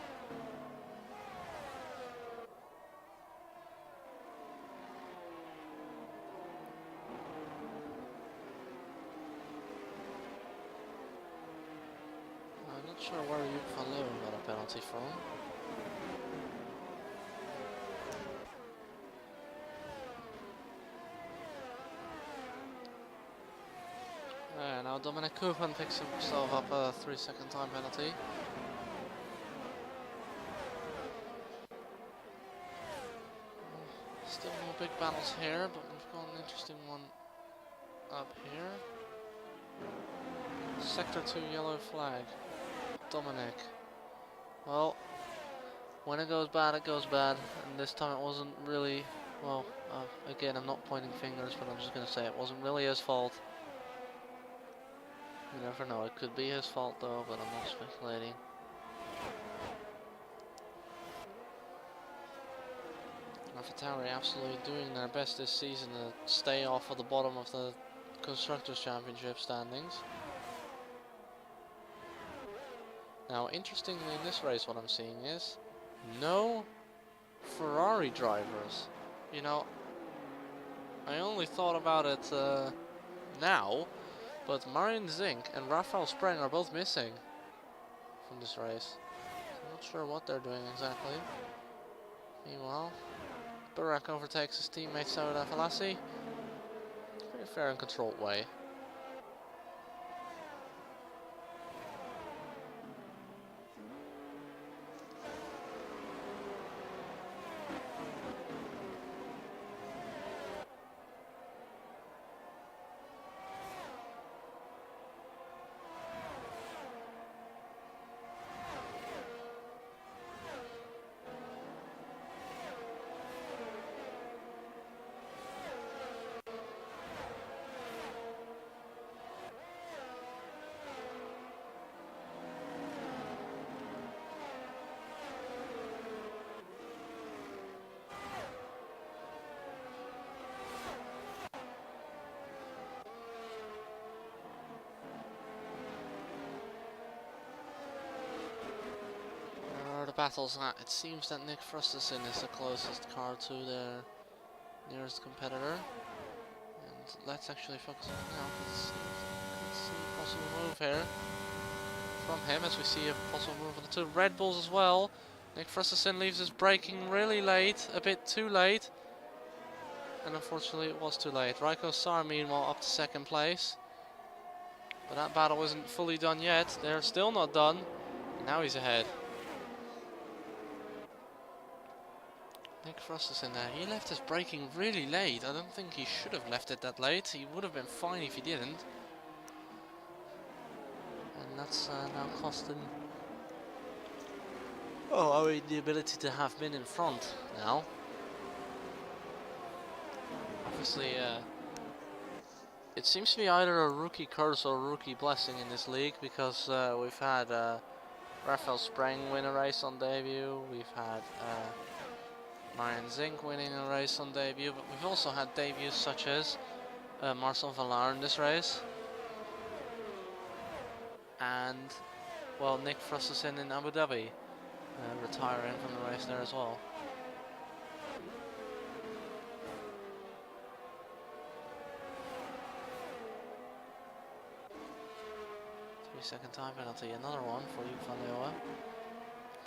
I'm not sure where Joep van Leeuwen got a penalty from. Now Dominic Kuchen picks himself up a 3-second time penalty. Still no big battles here, but we've got an interesting one up here. Sector 2 yellow flag. Dominic. Well, when it goes bad, it goes bad, and this time it wasn't really, well, again, I'm not pointing fingers, but I'm just going to say it wasn't really his fault. You never know, it could be his fault though, but I'm not speculating. AlphaTauri absolutely doing their best this season to stay off at the bottom of the Constructors' Championship standings. Now, interestingly in this race what I'm seeing is no Ferrari drivers. You know, I only thought about it now, but Marian Zink and Rafael Spreng are both missing from this race. I'm not sure what they're doing exactly. Meanwhile, Barak overtakes his teammate Sauda Falassi. Pretty fair and controlled way. The battle's at. It seems that Nick Frosterson is the closest car to their nearest competitor. And let's actually focus on now. Let's see a possible move here from him, as we see a possible move on the two Red Bulls as well. Nick Frosterson leaves his braking really late, a bit too late. And unfortunately it was too late. Raiko Sar meanwhile up to second place. But that battle isn't fully done yet. They're still not done. And now he's ahead. Nick Frosterson there, he left his braking really late. I don't think he should have left it that late. He would have been fine if he didn't. And that's now cost him, the ability to have been in front now. Obviously, it seems to be either a rookie curse or a rookie blessing in this league, because we've had Rafael Spreng win a race on debut. We've had Marian Zink winning a race on debut, but we've also had debuts such as Marcel Valar in this race, and well, Nick Frosterson in Abu Dhabi, retiring from the race there as well. Three-second time penalty, another one for Joep van Leeuwen.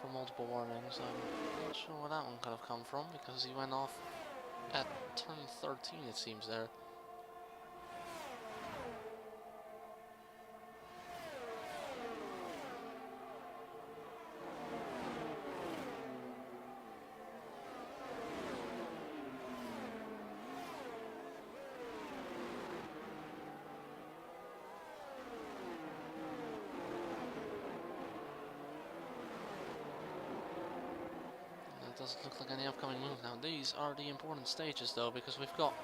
For multiple warnings. I'm not sure where that one could have come from, because he went off at turn 13 it seems there. Doesn't look like any upcoming move now. These are the important stages though, because we've got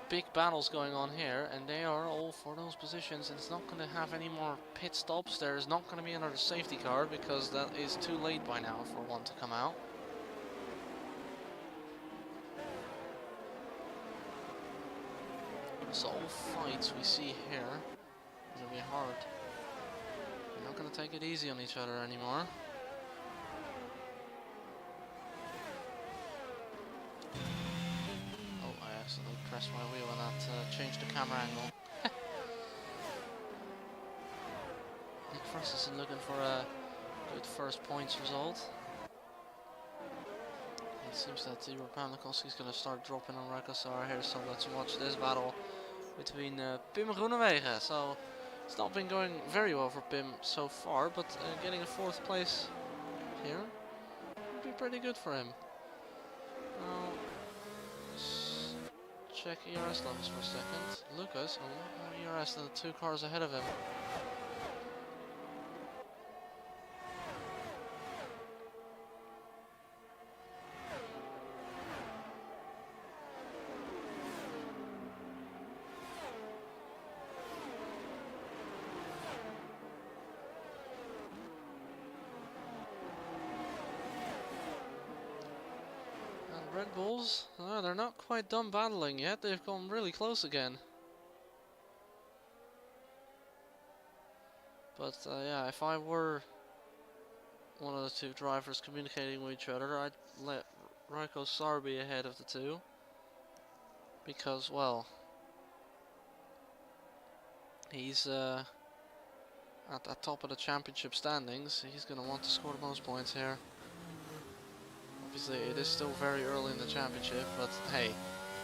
big battles going on here, and they are all for those positions, and it's not going to have any more pit stops. There is not going to be another safety car, because that is too late by now for one to come out. So all fights we see here are going to be hard. We're not going to take it easy on each other anymore. Press my wheel and that changed the camera angle. Nick Frosterson looking for a good first points result. It seems that Tibor Pavlikovski is going to start dropping on Rakasar here, so let's watch this battle between Pim Groenewegen. So it's not been going very well for Pim so far, but getting a 4th place here would be pretty good for him. Check ERS levels for a second. Lucas, a lot more ERS than the 2 cars ahead of him. Red Bulls, they're not quite done battling yet. They've gone really close again. But yeah, if I were one of the two drivers communicating with each other, I'd let Raiko Sar be ahead of the two. Because, well, he's at the top of the championship standings. He's going to want to score the most points here. Obviously, it is still very early in the championship, but hey,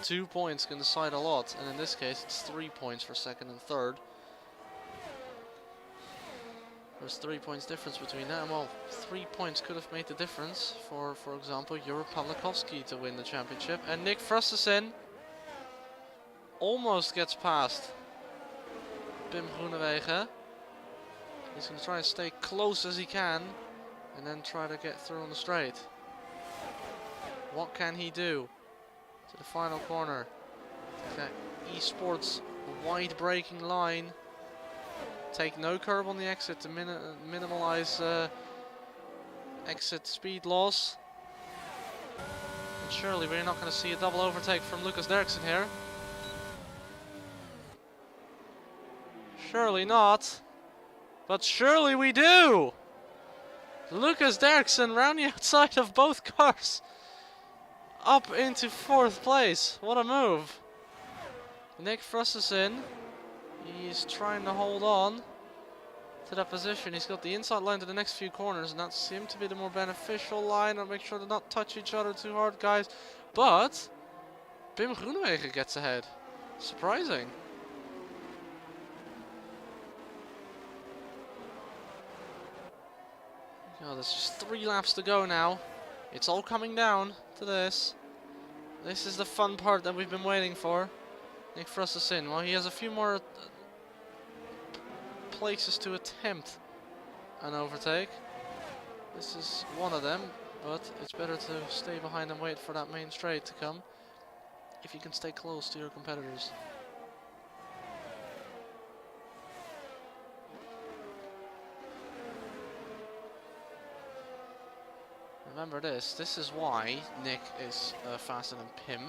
2 points can decide a lot, and in this case, it's 3 points for second and third. There's 3 points difference between that, and well, 3 points could have made the difference for example, Jure Pawlikowski to win the championship, and Nick Frustesen almost gets past Pim Groenewegen. He's going to try and stay close as he can, and then try to get through on the straight. What can he do to the final corner? Take that esports wide braking line. Take no curb on the exit to minimize exit speed loss. And surely we're not going to see a double overtake from Lucas Derksen here. Surely not. But surely we do! Lucas Derksen round the outside of both cars. Up into 4th place. What a move. Nick Frustesen. He's trying to hold on to that position. He's got the inside line to the next few corners, and that seemed to be the more beneficial line. I'll make sure to not touch each other too hard, guys. But Pim Groenewegen gets ahead. Surprising. Oh, there's just 3 laps to go now. It's all coming down to this. This is the fun part that we've been waiting for. Nick Frustesen. Well, he has a few more places to attempt an overtake. This is one of them, but it's better to stay behind and wait for that main straight to come if you can stay close to your competitors. Remember this is why Nick is faster than Pim.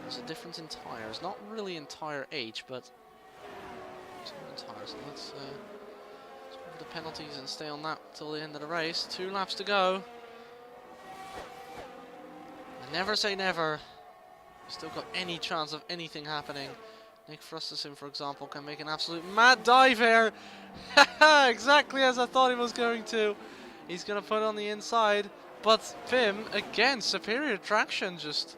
There's a difference in tires, not really in tire age, but in tires. So let's go over the penalties and stay on that till the end of the race. 2 laps to go. Never say never. Still got any chance of anything happening. Nick Frustesen, for example, can make an absolute mad dive here. Exactly as I thought he was going to. He's going to put it on the inside. But Pim, again, superior traction, just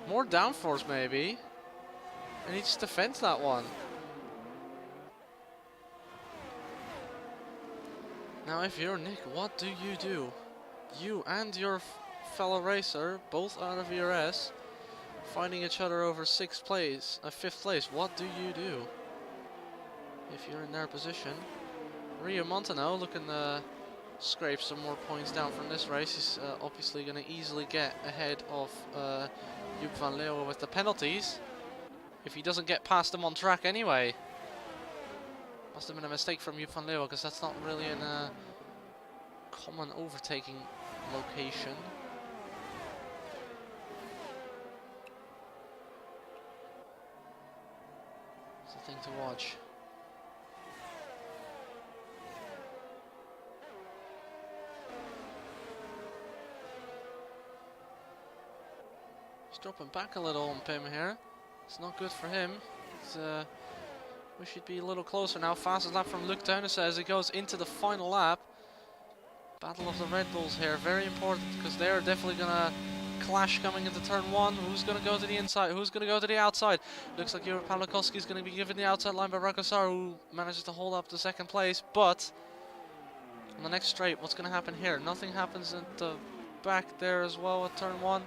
more downforce maybe. And he just defends that one. Now if you're Nick, what do? You and your fellow racer, both out of ERS, finding each other over 5th place. What do you do if you're in their position? Rio Montano looking to scrape some more points down from this race. He's obviously going to easily get ahead of Joep van Leeuwen with the penalties. If he doesn't get past them on track anyway. Must have been a mistake from Joep van Leeuwen, because that's not really in a common overtaking location. It's a thing to watch. He's dropping back a little on Pim here. It's not good for him. It's, we should be a little closer now. Fastest lap from Luc Teunissen as he goes into the final lap. Battle of the Red Bulls here, very important, because they're definitely going to clash coming into turn 1. Who's going to go to the inside? Who's going to go to the outside? Looks like Jure Pawlikowski is going to be given the outside line by Raiko Sar, who manages to hold up to 2nd place. But on the next straight, what's going to happen here? Nothing happens at the back there as well at turn 1.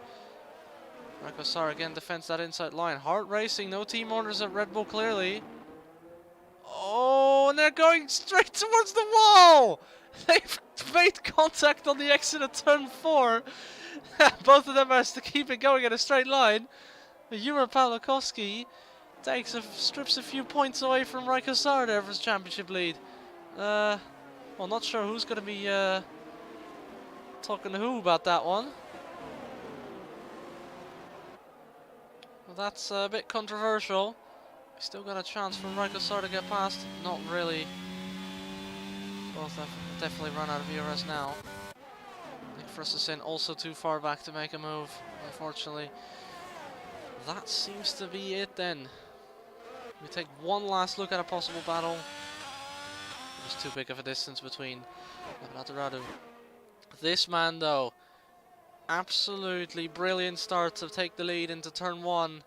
Raiko Sar again defends that inside line. Hard racing, no team orders at Red Bull clearly. Oh, and they're going straight towards the wall! They've made contact on the exit of turn 4. Both of them managed to keep it going in a straight line. Jure Pawlikowski strips a few points away from Raiko Sar there for his championship lead. Well, not sure who's going to be talking to who about that one. that's a bit controversial. We still got a chance from Raikkonen to get past. Not really. Both have definitely run out of ERS now. Nick Frusselsen also too far back to make a move, unfortunately. That seems to be it then. We take one last look at a possible battle. There's too big of a distance between Lateradu. This man though, absolutely brilliant start to take the lead into turn 1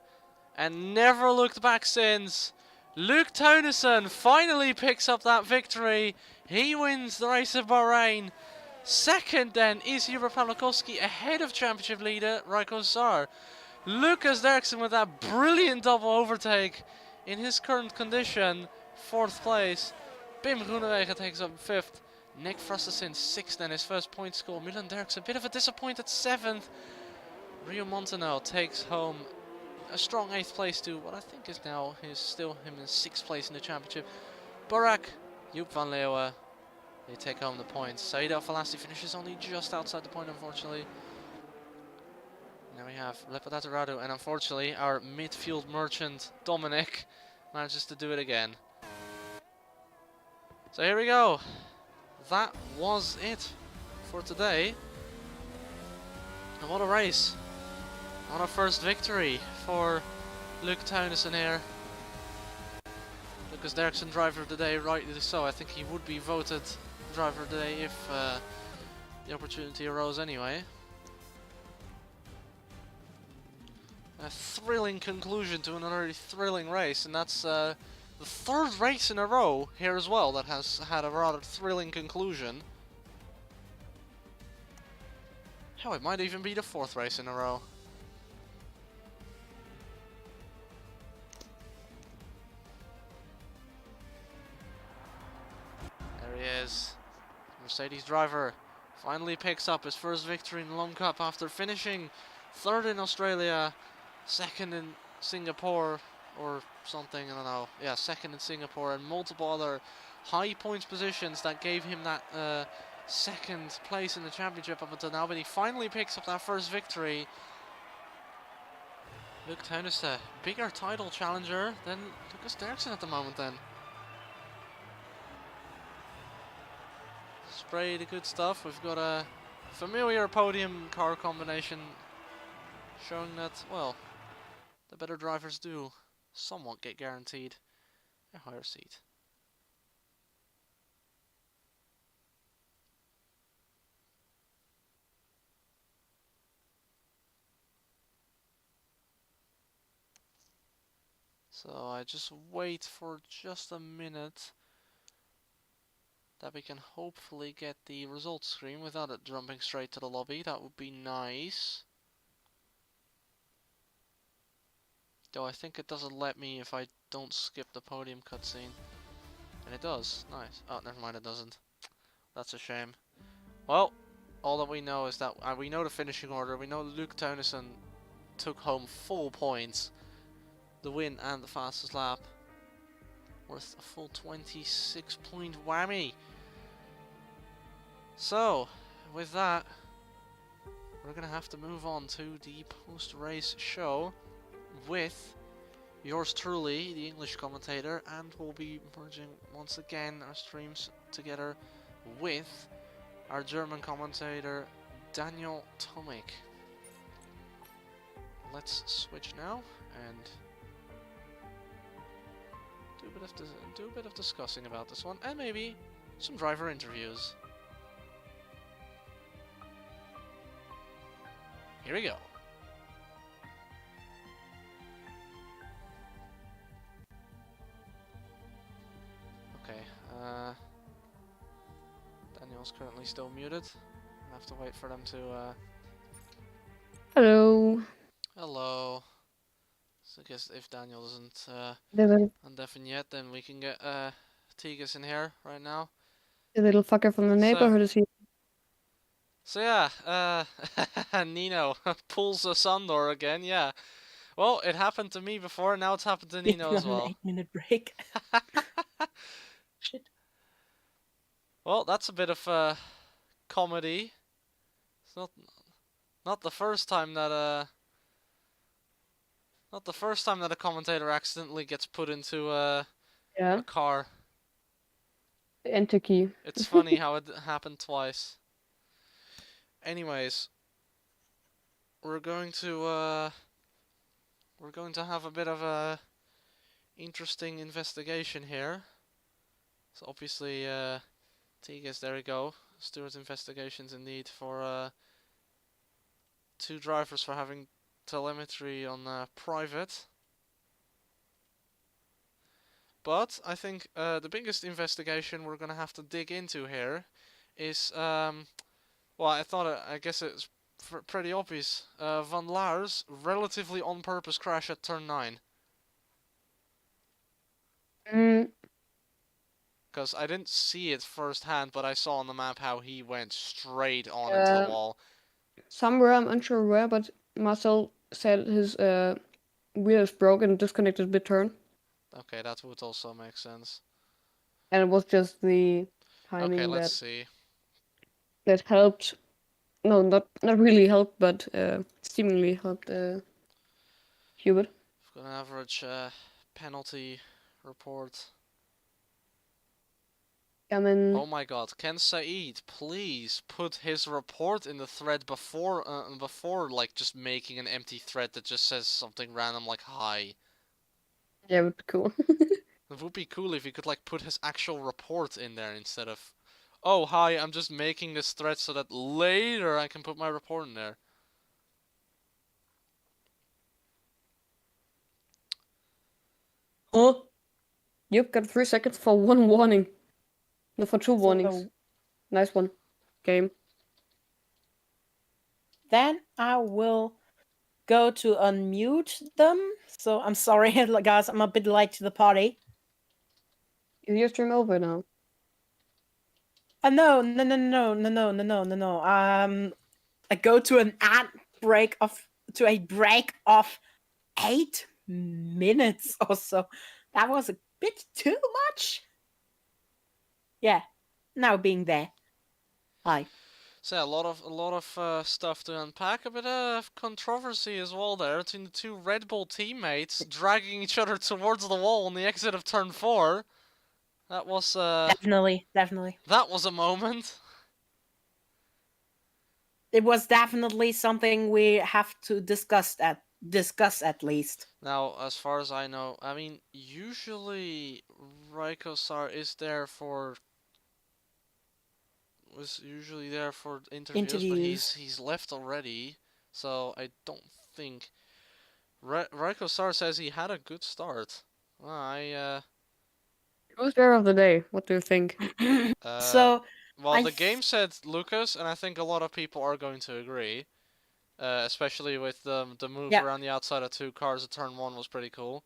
and never looked back since. Luke Teunissen finally picks up that victory. He wins the race of Bahrain. Second then is Hubert Pawlikowski ahead of championship leader Raikkonen Sar. Lucas Derksen with that brilliant double overtake in his current condition. 4th place. Pim Groenewegen takes up 5th. Nick Frusselsen 6th and his first point score. Milan Derksen a bit of a disappointed 7th. Rio Montano takes home a strong 8th place to what I think is now still him in 6th place in the championship. Burak, Joep van Leeuwen, they take home the points. Said Al-Falassi finishes only just outside the point, unfortunately. Now we have Lepadataradu, and unfortunately our midfield merchant Dominic manages to do it again. So here we go. That was it for today. And what a race. On a first victory for Luke Teunissen here. Lucas Derksen driver of the day, rightly so. I think he would be voted driver of the day if the opportunity arose anyway. A thrilling conclusion to another thrilling race, and that's the 3rd race in a row here as well that has had a rather thrilling conclusion. Hell, it might even be the 4th race in a row. There he is. Mercedes driver finally picks up his first victory in the Lom Cup after finishing 3rd in Australia, 2nd in Singapore or something, I don't know. Yeah, 2nd in Singapore and multiple other high points positions that gave him that 2nd place in the championship up until now, but he finally picks up that first victory. Luke Teunissen, bigger title challenger than Lucas Derksen at the moment then. Spray the good stuff. We've got a familiar podium car combination showing that, well, the better drivers do somewhat get guaranteed a higher seat. So I just wait for just a minute that we can hopefully get the results screen without it jumping straight to the lobby. That would be nice. Though I think it doesn't let me if I don't skip the podium cutscene. And it does. Nice. Oh, never mind, it doesn't. That's a shame. Well, all that we know is that we know the finishing order. We know Luke Teunissen took home full points. The win and the fastest lap. Worth a full 26-point whammy. So, with that, we're going to have to move on to the post-race show with yours truly, the English commentator, and we'll be merging once again our streams together with our German commentator, Daniel Tomic. Let's switch now and do a bit of discussing about this one, and maybe some driver interviews. Here we go. Okay, Daniel's currently still muted. I have to wait for them to Hello. Hello. So I guess if Daniel isn't The undeafened yet, then we can get Tigis in here right now. little fucker from the neighborhood is here. So yeah, Nino pulls a Szandor again, yeah. Well, it happened to me before, now it's happened to Nino as well. 8-minute break. Shit. Well, that's a bit of comedy. It's not the first time that Not the first time that a commentator accidentally gets put into a Yeah. car. The enter key. It's funny how it happened twice. Anyways, we're going to have a bit of a interesting investigation here. So obviously, Tigers, there we go. Stewart's investigations indeed for 2 drivers for having telemetry on private. But I think the biggest investigation we're gonna have to dig into here is well, I guess it's pretty obvious. Van Laar's relatively on purpose crash at turn 9. Because I didn't see it firsthand, but I saw on the map how he went straight on into the wall. Somewhere, I'm unsure where, but Marcel said his wheel is broken and disconnected mid-turn. Okay, that would also make sense. And it was just the timing Okay, let's see. that helped. No, not really helped, but seemingly helped Hubert. We've got an average penalty report. I mean, Oh my god, can Saeed please put his report in the thread before like just making an empty thread that just says something random like hi. yeah, it would be cool. It would be cool if he could like put his actual report in there instead of, oh hi, I'm just making this thread so that later I can put my report in there. Oh, you've got 3 seconds for 1 warning. No, for 2 warnings. Nice one. Game. Then I will go to unmute them. So I'm sorry, guys, I'm a bit late to the party. Is your stream over now? No. I go to an break of 8 minutes or so. That was a bit too much. Yeah, now being there. Hi. So a lot of stuff to unpack. A bit of controversy as well there between the 2 Red Bull teammates dragging each other towards the wall on the exit of turn 4. That was definitely. That was a moment. It was definitely something we have to discuss at least. Now, as far as I know, I mean, usually Raikosar was usually there for interviews, but he's left already, so I don't think Raikosar says he had a good start. Well, Who's there of the day? What do you think? So well, the game said Lucas, and I think a lot of people are going to agree. Especially with the move around the outside of 2 cars at turn 1 was pretty cool.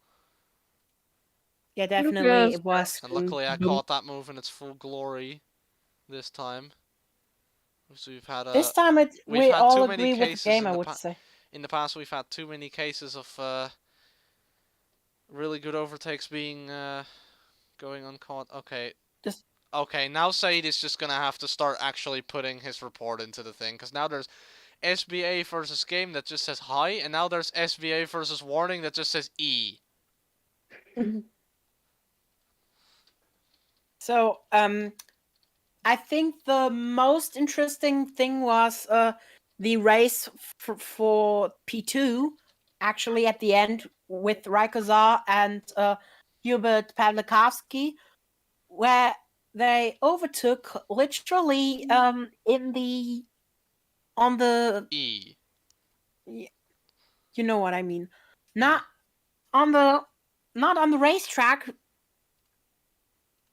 Yeah, definitely it was. And luckily I caught that move in its full glory this time. So we've had this time we all agree with the game, I would say. In the past we've had too many cases of really good overtakes being going uncaught. Okay. Okay, now Saeed is just gonna have to start actually putting his report into the thing, because now there's SBA versus game that just says hi, and now there's SBA versus warning that just says E. So, I think the most interesting thing was the race for P2, actually at the end with Raikkonen and Hubert Pawlikowski, where they overtook literally on the E. You know what I mean. Not on the racetrack.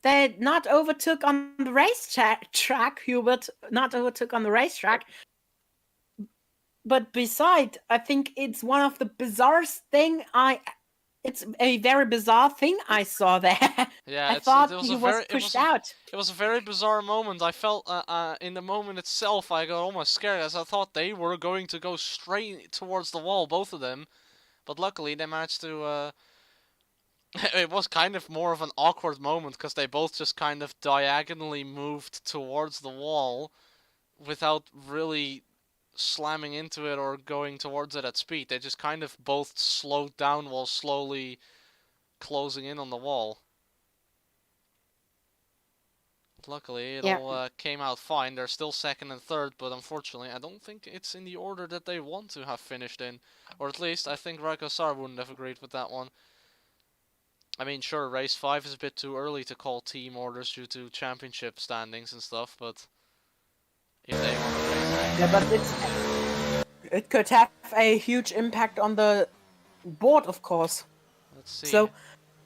They not overtook on the racetrack. Hubert not overtook on the racetrack. But beside, I think it's one of the bizarrest thing it's a very bizarre thing I saw there. Yeah, I thought he was pushed out. It was a very bizarre moment. I felt in the moment itself, I got almost scared as I thought they were going to go straight towards the wall, both of them. But luckily, they managed to. It was kind of more of an awkward moment because they both just kind of diagonally moved towards the wall without really slamming into it or going towards it at speed. They just kind of both slowed down while slowly closing in on the wall. Luckily, it all came out fine. They're still second and third, but unfortunately, I don't think it's in the order that they want to have finished in. Or at least, I think Raikkonen wouldn't have agreed with that one. I mean, sure, race 5 is a bit too early to call team orders due to championship standings and stuff, but if they want to race... Yeah, but it could have a huge impact on the board, of course. Let's see. So,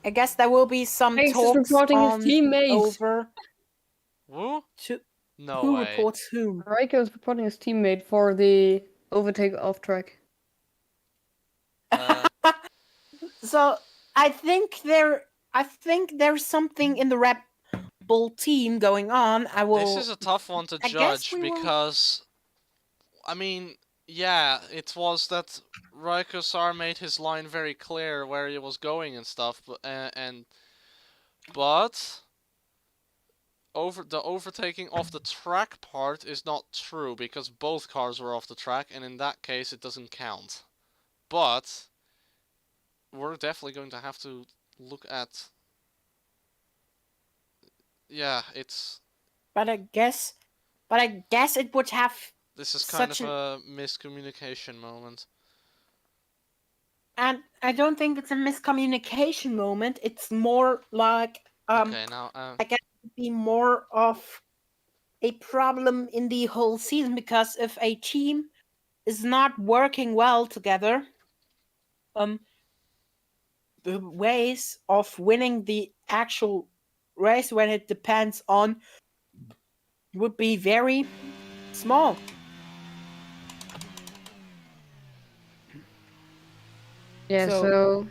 I guess there will be some Thanks for talks reporting his on teammates. over... Who? No who way. reports whom? Raikkonen is reporting his teammate for the overtake off track. So I think there's something in the Red Bull team going on. This is a tough one to judge because, I mean, yeah, it was that Raikkonen made his line very clear where he was going and stuff, but the overtaking off the track part is not true because both cars were off the track, and in that case it doesn't count. But we're definitely going to have to look at... Yeah, it's... But I guess it would have... This is kind of a miscommunication moment. And I don't think it's a miscommunication moment. It's more like... okay, now... I guess it would be more of a problem in the whole season, because if a team is not working well together, the ways of winning the actual race when it depends on would be very small. Yeah, so...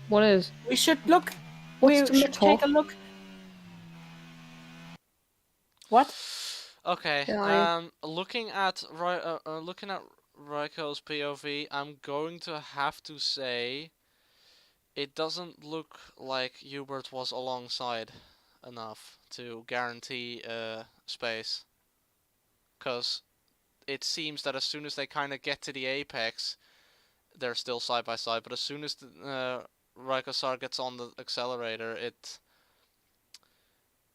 What is? We should look... What's we should take a look. What? Okay, Yeah, looking at Raikko's POV, I'm going to have to say it doesn't look like Hubert was alongside enough to guarantee space. Because it seems that as soon as they kind of get to the apex, they're still side by side, but as soon as Raikkonen gets on the accelerator,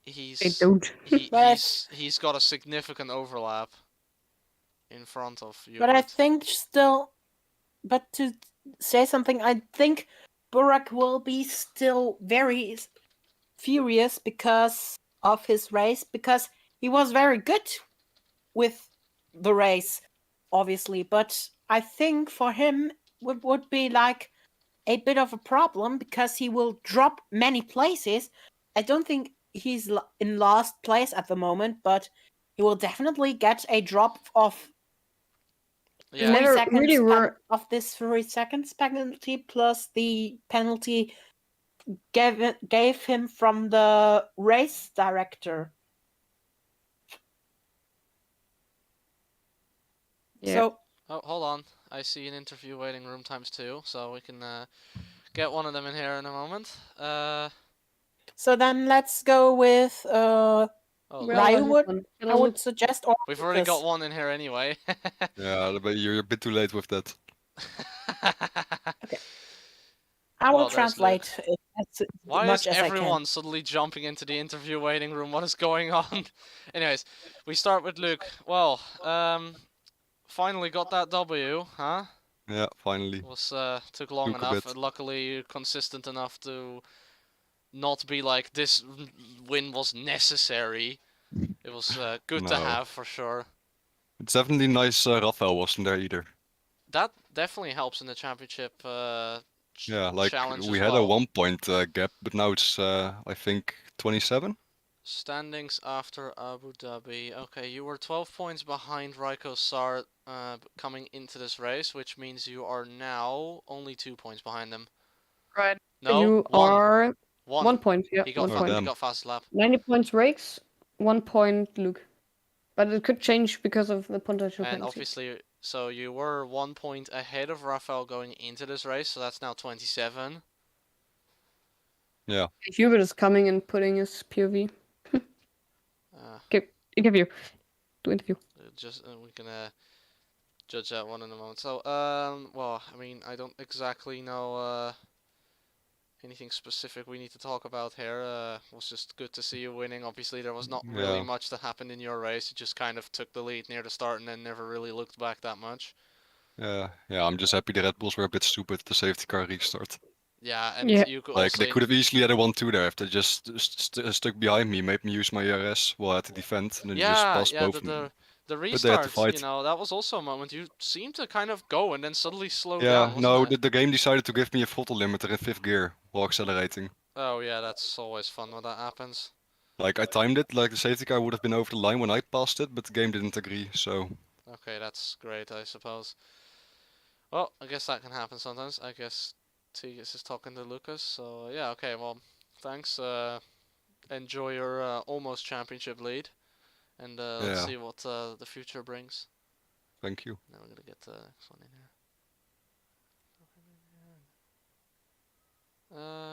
he's got a significant overlap in front of you. But I think still, but to say something, I think Burak will be still very furious because of his race, because he was very good with the race, obviously. But I think for him it would be like a bit of a problem because he will drop many places. I don't think he's in last place at the moment, but he will definitely get a drop of 3 seconds of this 3 seconds penalty, plus the penalty gave him from the race director. Yeah. So, oh, hold on. I see an interview waiting room ×2, so we can get one of them in here in a moment. So then let's go with Ryu. I would suggest. We've already got one in here anyway. Yeah, but you're a bit too late with that. Okay. I will translate it as Why much is as everyone I can. suddenly jumping into the interview waiting room? What is going on? Anyways, we start with Luke. Well, finally got that W, huh? Yeah, finally. Was took long enough, and luckily you're consistent enough to not be like this win was necessary. It was good to have for sure. It's definitely nice Rafael wasn't there either. That definitely helps in the championship yeah, like challenge we as had well. a 1 point gap, but now it's I think 27. Standings after Abu Dhabi. Okay, you were 12 points behind Raikkonen coming into this race, which means you are now only 2 points behind them. Right. No, you are 1 point. Yeah, he got 1 point. He got fast lap. 90 points Rakes, 1 point Luke. But it could change because of the potential And penalty. obviously, so you were 1 point ahead of Rafael going into this race, so that's now 27. Yeah. Hubert is coming and putting his POV. Give you. to interview. We can judge that one in a moment. So, well, I mean, I don't exactly know anything specific we need to talk about here. It was just good to see you winning. Obviously, there was not really Yeah. much that happened in your race. You just kind of took the lead near the start and then never really looked back that much. Yeah, I'm just happy the Red Bulls were a bit stupid with the safety car restart. Yeah, and Yeah. you could Like, also they could have easily had a 1-2 there if they just stuck behind me, made me use my ERS while I had to defend, and then just passed both of them. the But they had to restarts, fight. that was also a moment you seemed to kind of go and then suddenly slow Yeah, down, wasn't no, it? the game decided to give me a throttle limiter in 5th gear while accelerating. Oh yeah, that's always fun when that happens. Like, I timed it, like the safety car would have been over the line when I passed it, but the game didn't agree, so... Okay, that's great, I suppose. Well, I guess that can happen sometimes. I guess Tigis is talking to Lucas, so yeah, okay, well, thanks. Enjoy your almost championship lead, and let's Yeah. see what the future brings. Thank you. Now we're gonna get the next one in here.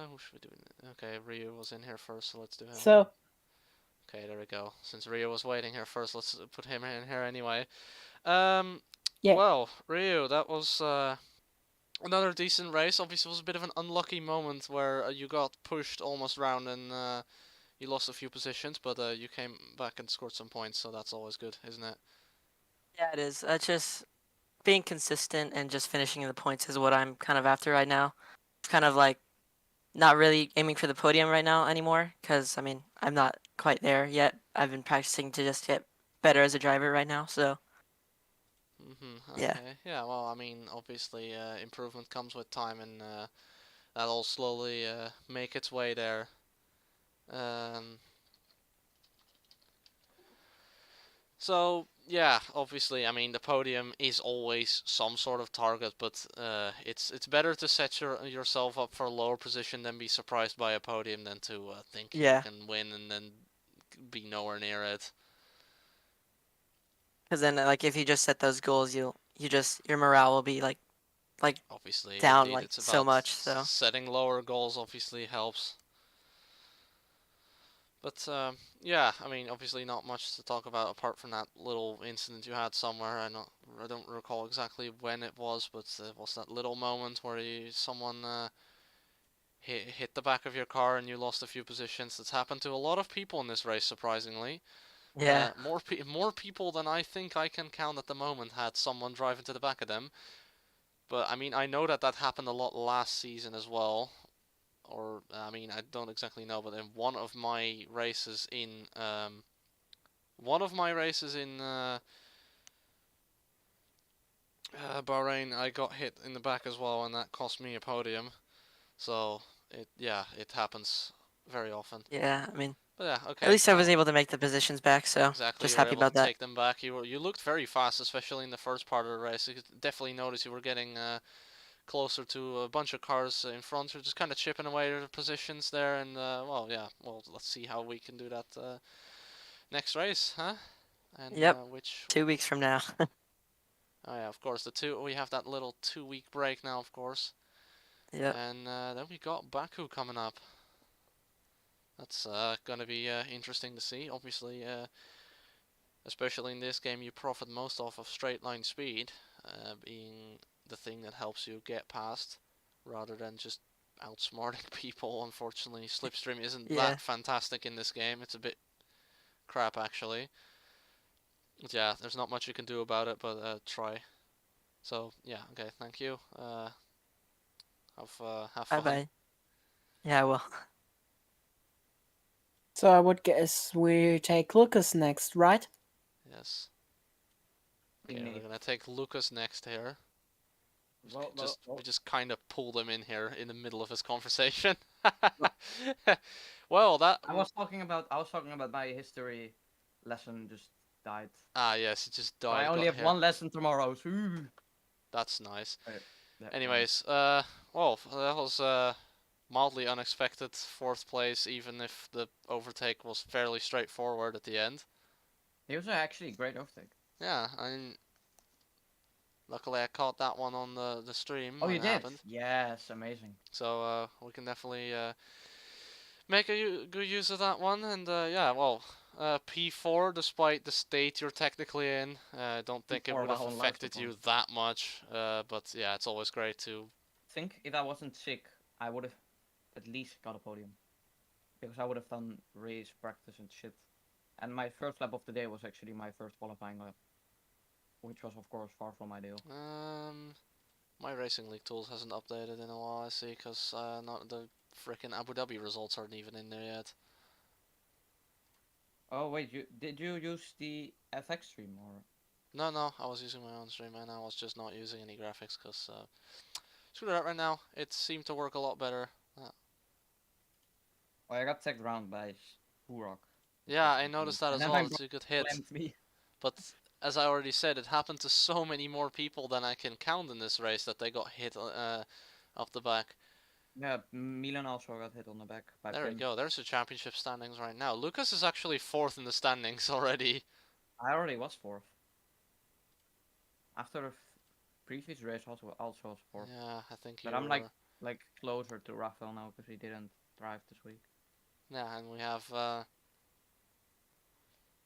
Who should we do? Okay, Ryu was in here first, so let's do him. So, Okay, there we go. Since Ryu was waiting here first, let's put him in here anyway. Yeah. Well, Ryu, that was another decent race. Obviously, it was a bit of an unlucky moment where you got pushed almost round and you lost a few positions, but you came back and scored some points, so that's always good, isn't it? Yeah, it is. Just being consistent and just finishing the points is what I'm kind of after right now. It's kind of like not really aiming for the podium right now anymore, because I mean I'm not quite there yet. I've been practicing to just get better as a driver right now, so Okay. Yeah. Yeah. Well, I mean, obviously, improvement comes with time, and that'll slowly make its way there. So yeah, obviously, I mean, the podium is always some sort of target, but it's better to set yourself up for a lower position than be surprised by a podium than to think Yeah. you can win and then be nowhere near it. because then like if you just set those goals, your morale will be like Obviously, down, indeed, like, it's so about much, so. setting lower goals. Obviously helps. But yeah, I mean, obviously not much to talk about apart from that little incident you had somewhere. I don't recall exactly when it was, but it was that little moment where someone hit the back of your car and you lost a few positions. That's happened to a lot of people in this race, surprisingly. Yeah. More people than I think I can count at the moment had someone drive into the back of them. But I mean, I know that happened a lot last season as well. Or I mean, I don't exactly know, but in one of my races in Bahrain, I got hit in the back as well, and that cost me a podium. So it happens very often. Yeah, I mean, But yeah, okay. at least I was well, able to make the positions back, so Exactly, just you were happy able about to that. take them back. You looked very fast, especially in the first part of the race. You could definitely notice you were getting closer to a bunch of cars in front. You're just kind of chipping away at the positions there, and well, yeah. Well, let's see how we can do that next race, huh? And Yep. which 2 weeks from now. Oh yeah, of course. We have that little 2-week break now, of course. Yep. And then we got Baku coming up. That's gonna be interesting to see. Obviously, especially in this game, you profit most off of straight line speed, being the thing that helps you get past, rather than just outsmarting people. Unfortunately, slipstream isn't Yeah. that fantastic in this game. It's a bit crap, actually. But yeah, there's not much you can do about it, but try. So yeah, okay, thank you. Have Bye fun. bye. Yeah, I will. So I would guess we take Lucas next, right? Yes. Okay, we're gonna take Lucas next here. We just kind of pulled him in here in the middle of his conversation. Well, I was talking about my history lesson just died. Yes, it just So died. I only got have here. one lesson tomorrow. So... That's nice. Yeah, Anyways, well, that was mildly unexpected 4th place, even if the overtake was fairly straightforward at the end. It was actually a great overtake. Yeah, I mean, luckily I caught that one on the stream. Oh, when you it did? happened. Yes, amazing. So we can definitely make good use of that one. And yeah, well, P4, despite the state you're technically in, I don't think it P4 would have while on life affected support. you that much. But yeah, it's always great to. Think if I wasn't sick, I would have at least got a podium. Because I would have done race practice and shit. And my first lap of the day was actually my first qualifying lap. Which was, of course, far from ideal. My Racing League tools hasn't updated in a while, I see, because not the frickin' Abu Dhabi results aren't even in there yet. Oh, wait, did you use the FX stream or? No, I was using my own stream and I was just not using any graphics because screw that right now. It seemed to work a lot better. Oh, I got tagged around by Burok. Yeah, I noticed that as well. It's a good hit. Me. But as I already said, it happened to so many more people than I can count in this race that they got hit off the back. Yeah, Milan also got hit on the back by There we Pim. go. There's the championship standings right now. Lucas is actually 4th in the standings already. I already was 4th. After the previous race, also was 4th. Yeah, I think But you I'm were... like closer to Rafael now because he didn't drive this week. Yeah, and we have a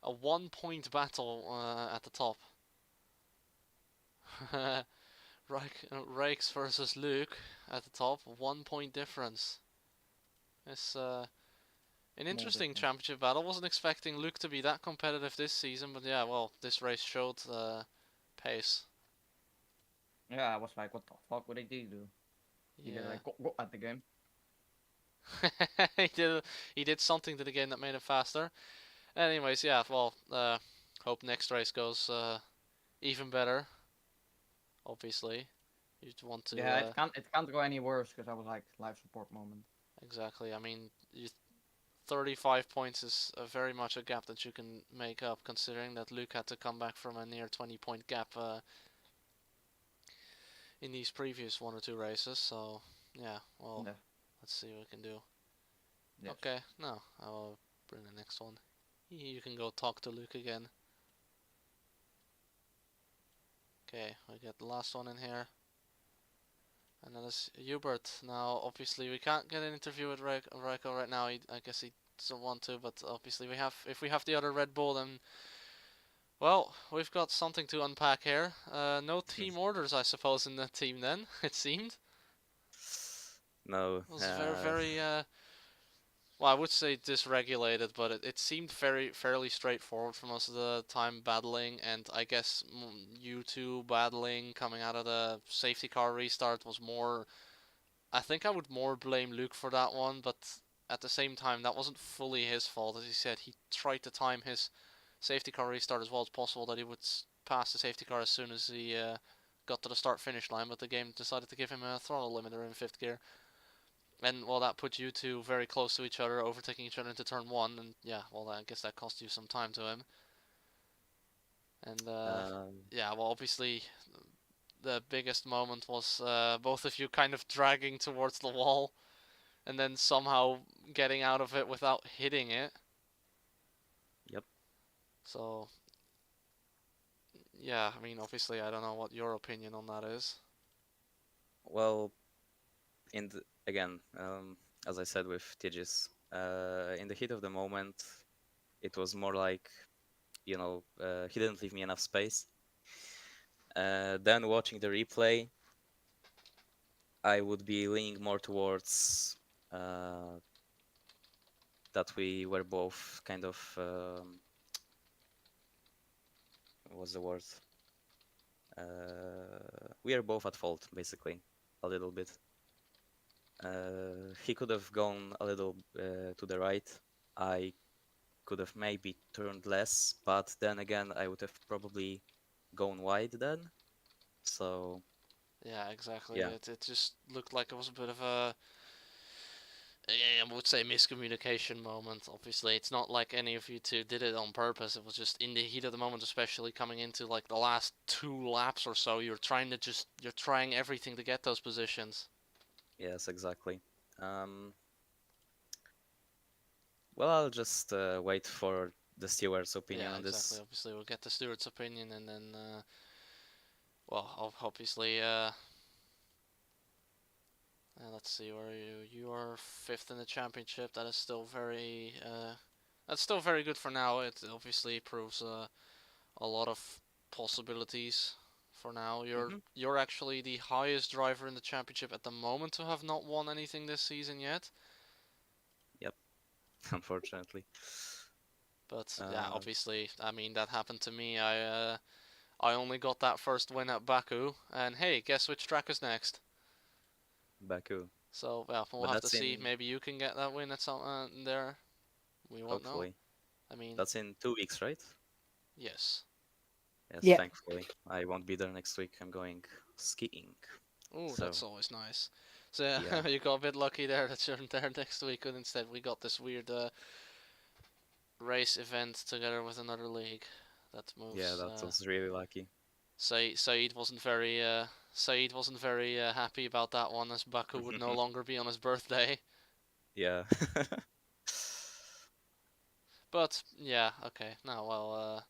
1-point battle at the top. Rakes versus Luke at the top, 1-point difference. It's an interesting difference. championship battle. Wasn't expecting Luke to be that competitive this season, but yeah, well, this race showed pace. Yeah, I was like, what the fuck would he do? He did like go at the game. He did something to the game that made it faster. Anyways, yeah, well, hope next race goes even better. Obviously, you want to. Yeah, it can't go any worse because I was like life support moment. Exactly. I mean, 35 points is very much a gap that you can make up, considering that Luke had to come back from a near 20-point gap in these previous 1 or 2 races. So yeah, well, Yeah. let's see what we can do. Yes. Okay, no, I'll bring the next one. You can go talk to Luke again. Okay, we get the last one in here. And that is Hubert. Now, obviously, we can't get an interview with Raiko right now. I guess he doesn't want to, but obviously, if we have the other Red Bull, then well, we've got something to unpack here. No team orders, I suppose, in the team. Then it seemed. No. It was very. Well, I would say dysregulated, but it seemed fairly straightforward for most of the time battling, and I guess you two battling coming out of the safety car restart was more. I think I would more blame Luke for that one, but at the same time, that wasn't fully his fault. As he said, he tried to time his safety car restart as well as possible, that he would pass the safety car as soon as he got to the start-finish line, but the game decided to give him a throttle limiter in 5th gear. And, well, that put you two very close to each other, overtaking each other into turn 1, and yeah, well, I guess that cost you some time to him. And, yeah, well, obviously, the biggest moment was both of you kind of dragging towards the wall, and then somehow getting out of it without hitting it. Yep. So, yeah, I mean, obviously, I don't know what your opinion on that is. Well, again, as I said with Tigis, in the heat of the moment, it was more like, he didn't leave me enough space. Then watching the replay, I would be leaning more towards that we were both kind of, what's the word? We are both at fault, basically, a little bit. He could have gone a little to the right. I could have maybe turned less, but then again, I would have probably gone wide then. So. Yeah, exactly. Yeah. It just looked like it was a bit of a, I would say, miscommunication moment. Obviously, it's not like any of you two did it on purpose. It was just in the heat of the moment, especially coming into like the last 2 laps or so. You're trying everything to get those positions. Yes, exactly. Well, I'll just wait for the steward's opinion on this. Exactly. Obviously, we'll get the steward's opinion, and then, well, obviously, Let's see, where are you? You are 5th in the championship. That is still very, that's still very good for now. It obviously proves a lot of possibilities for now. You're actually the highest driver in the championship at the moment to have not won anything this season yet. Yep, unfortunately. But yeah, obviously, I mean, that happened to me. I only got that first win at Baku, and hey, guess which track is next? Baku. So well, we'll But have to that's see. in Maybe you can get that win at some there. We won't know. hopefully. I mean, That's in 2 weeks, right? yes. Yes, Yeah. thankfully. I won't be there next week. I'm going skiing. Oh, So, that's always nice. So yeah, yeah. you got a bit lucky there that you're there next week, and instead we got this weird race event together with another league that moves. Yeah, that was really lucky. Saeed wasn't very happy about that one, as Baku would no longer be on his birthday. Yeah. But yeah, okay. Now, well,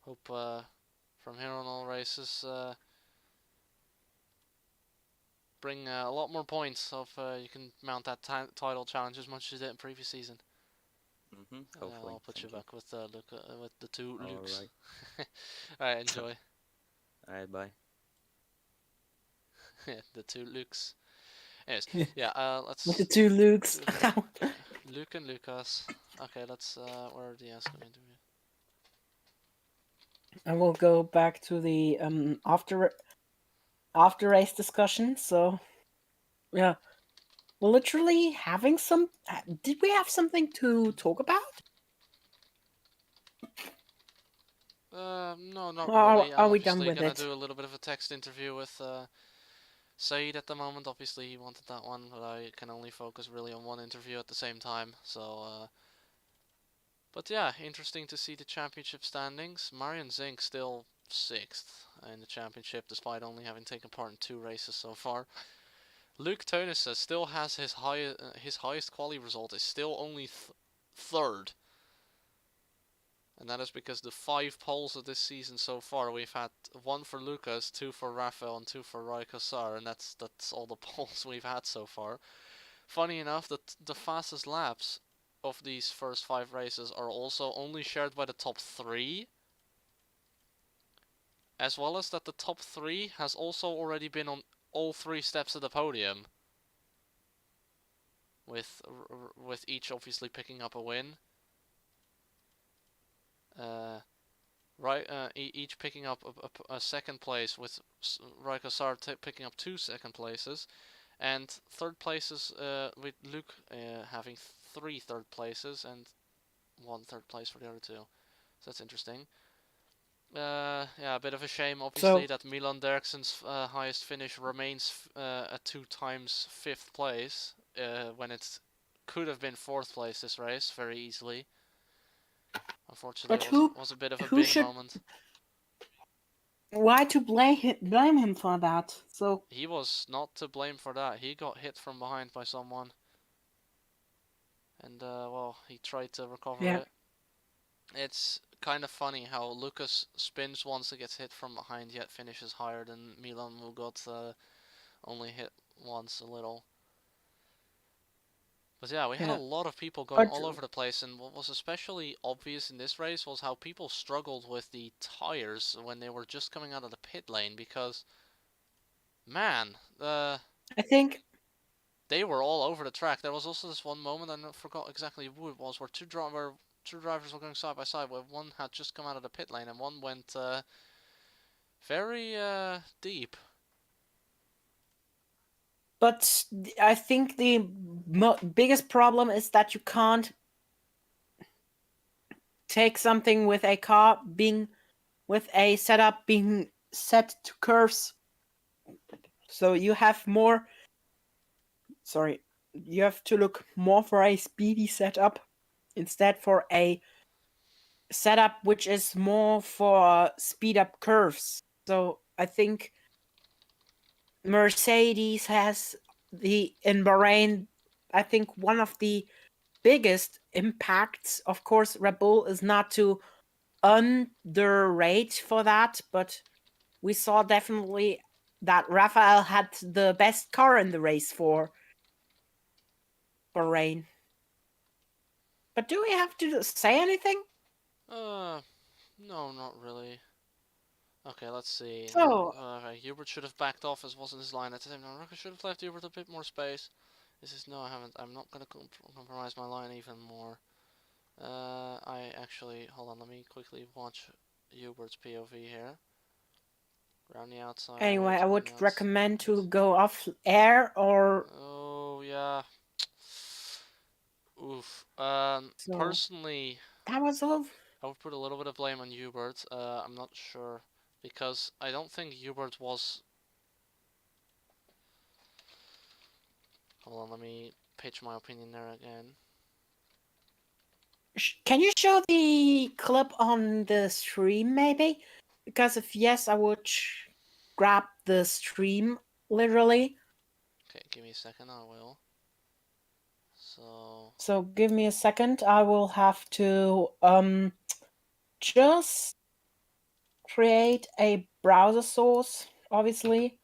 hope from here on all races bring a lot more points. Of you can mount that title challenge as much as you did in previous season. Hopefully. I'll put Thank you you. back with with the 2 Lukes. Alright. Alright, enjoy. Alright, bye. The 2 Lukes. Anyways, yeah, let's... With the 2 Lukes. Luke and Lucas. Okay, let's, where are the AZcom interview? And we'll go back to the after race discussion. So, yeah, we're literally having some. Did we have something to talk about? No, not Or really. I'm are we done obviously with gonna it? do a little bit of a text interview with Saeed at the moment. Obviously, he wanted that one, but I can only focus really on one interview at the same time. So, but yeah, interesting to see the championship standings. Marian Zink still 6th in the championship, despite only having taken part in 2 races so far. Luke Tonissa still has his highest quali result is still only 3rd. And that is because the 5 poles of this season so far, we've had 1 for Lucas, 2 for Rafael, and 2 for Roy Kossar, and that's all the poles we've had so far. Funny enough, the fastest laps of these first 5 races are also only shared by the top 3, as well as that the top 3 has also already been on all 3 steps of the podium, with each obviously picking up a win. Each picking up a 2nd place, with Roy Kossar picking up 2 2nd places, and 3rd places with Luke having 3 3rd places and 1 3rd place for the other 2. So that's interesting. Yeah, a bit of a shame, obviously, that Milan Derksen's highest finish remains at 2 times 5th place, when it could have been 4th place this race very easily. Unfortunately, it was a bit of a big moment. Why to blame him for that? So he was not to blame for that. He got hit from behind by someone, and well, he tried to recover it. It's kind of funny how Lucas spins once and gets hit from behind, yet finishes higher than Milan, who got only hit once a little. But yeah, we had a lot of people going all over the place, and what was especially obvious in this race was how people struggled with the tires when they were just coming out of the pit lane, because, man, I think they were all over the track. There was also this one moment, I forgot exactly who it was, where two drivers were going side by side, where one had just come out of the pit lane and one went very deep. But I think the biggest problem is that you can't take something with a car with a setup being set to curves. So you have you have to look more for a speedy setup instead for a setup which is more for speed up curves. So I think Mercedes has in Bahrain, I think one of the biggest impacts. Of course, Red Bull is not to underrate for that, but we saw definitely that Raphael had the best car in the race for Bahrain. But do we have to say anything? No, not really. Okay, let's see. So- Okay, Hubert should have backed off, as wasn't his line at the time. No, I should have left Hubert a bit more space. This is no, I haven't. I'm not gonna compromise my line even more. I actually hold on. Let me quickly watch Hubert's POV here. Around the outside. Anyway, I around would the recommend to outside. go off air or Oh yeah. Oof. So- Personally, that was all. I would put a little bit of blame on Hubert. I'm not sure because I don't think Hubert was. Hold on, let me pitch my opinion there again. Can you show the clip on the stream, maybe? Because if yes, I would grab the stream literally. Okay, give me a second, I will. So So give me a second. I will have to just create a browser source, obviously,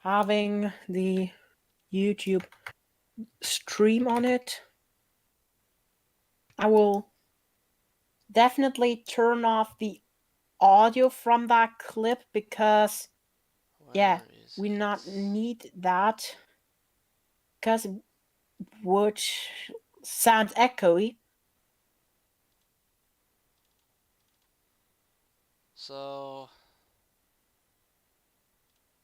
having the YouTube stream on it. I will definitely turn off the audio from that clip because yeah, where is we it? not need that because it would sound echoey. So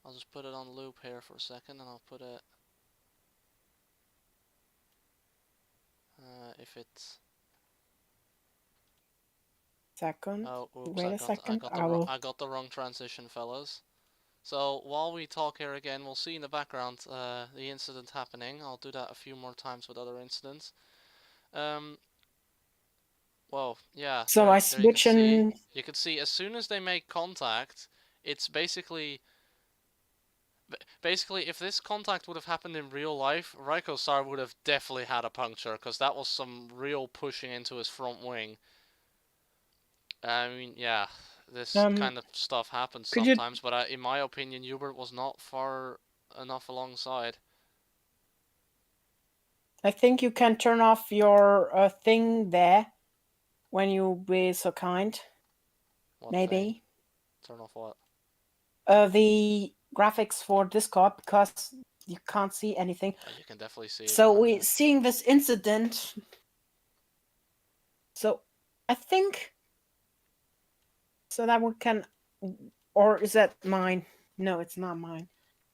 I'll just put it on loop here for a second, and I'll put it. If it's Second. oh, oops, Wait a second. I got the wrong transition, fellas. So while we talk here again, we'll see in the background the incident happening. I'll do that a few more times with other incidents. Well, yeah. So I switch in. You can see as soon as they make contact, it's basically if this contact would have happened in real life, Raiko's Sar would have definitely had a puncture because that was some real pushing into his front wing. I mean, yeah, this kind of stuff happens could you- sometimes, but in my opinion, Hubert was not far enough alongside. I think you can turn off your thing there when you be so kind. What Maybe. thing? Turn off what? The graphics for Discord because you can't see anything. You can definitely see it. So now, we're yeah. seeing this incident. So I think so that we can, or is that mine? No, it's not mine.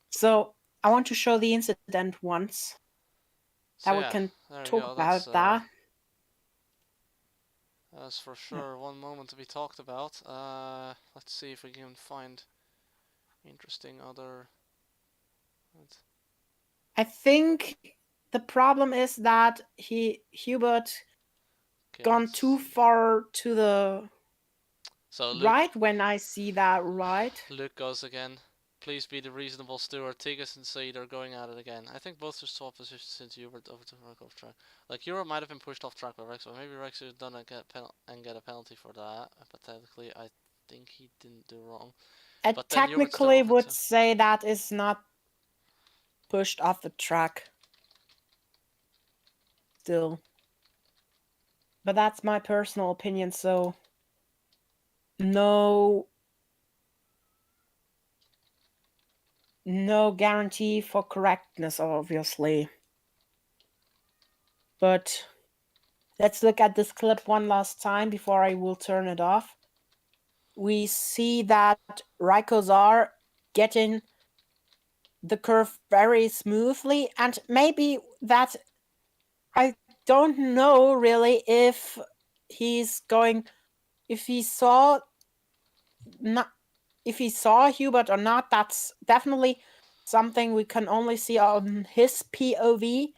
So I want to show the incident once. So That we yeah, can there we talk go, about that. That's for sure one moment to be talked about. Let's see if we can find interesting other. I think the problem is that Hubert Okay, gone let's too see. far to the So Luke, right when I see that right. Luke goes again. Please be the reasonable steward. Tigges and Seed are going at it again. I think both are swap positions since Hubert over to Rex off track. Like Hubert might have been pushed off track by Rex, but maybe Rex should have done and get a penalty for that. But technically, I think he didn't do wrong. I But then Hubert still technically would overtook. say that is not pushed off the track. Still. But that's my personal opinion, so no guarantee for correctness, obviously. But let's look at this clip one last time before I will turn it off. We see that Raikos are getting the curve very smoothly, and maybe that I don't know really if he's going, if he saw Hubert or not. That's definitely something we can only see on his POV.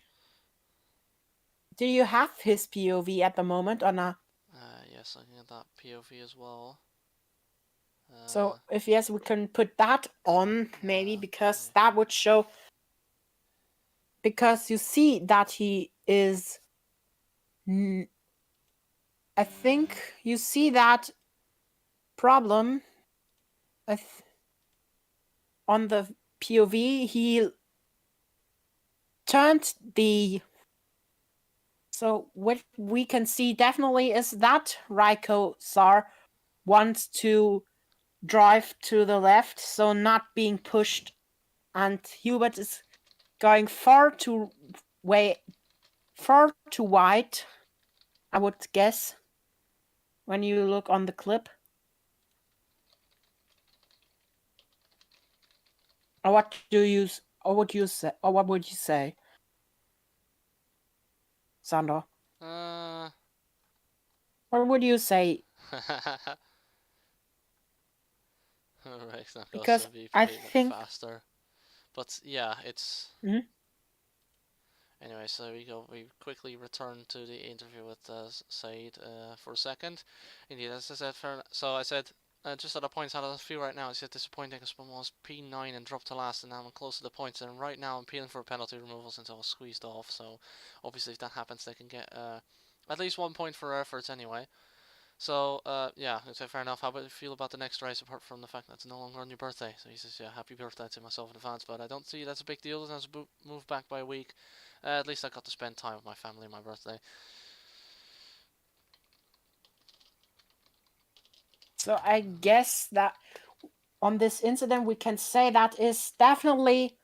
Do you have his POV at the moment or not? Yes, I can get that POV as well. So if yes, we can put that on maybe because okay. that would show. Because you see that he is. I think you see that problem on the POV, he turned the... So what we can see definitely is that Raiko Tsar wants to drive to the left, so not being pushed, and Hubert is going far too wide, I would guess, when you look on the clip. Or what would you say, Szandor? What would you say? Right, not Because to be I played think... faster. But yeah, it's... Mhm. Anyway, so we quickly return to the interview with Said for a second. Indeed, as I said, so I said, just at a point how I feel right now, I said disappointing because I was P9 and dropped to last, and now I'm close to the points, and right now I'm peeling for a penalty removal since I was squeezed off, so obviously if that happens they can get at least 1 point for efforts anyway. So, yeah, so fair enough. How about you feel about the next race, apart from the fact that it's no longer on your birthday? So he says, yeah, happy birthday to myself in advance, but I don't see that's a big deal. As I move back by a week, at least I got to spend time with my family on my birthday. So I guess that on this incident we can say that is definitely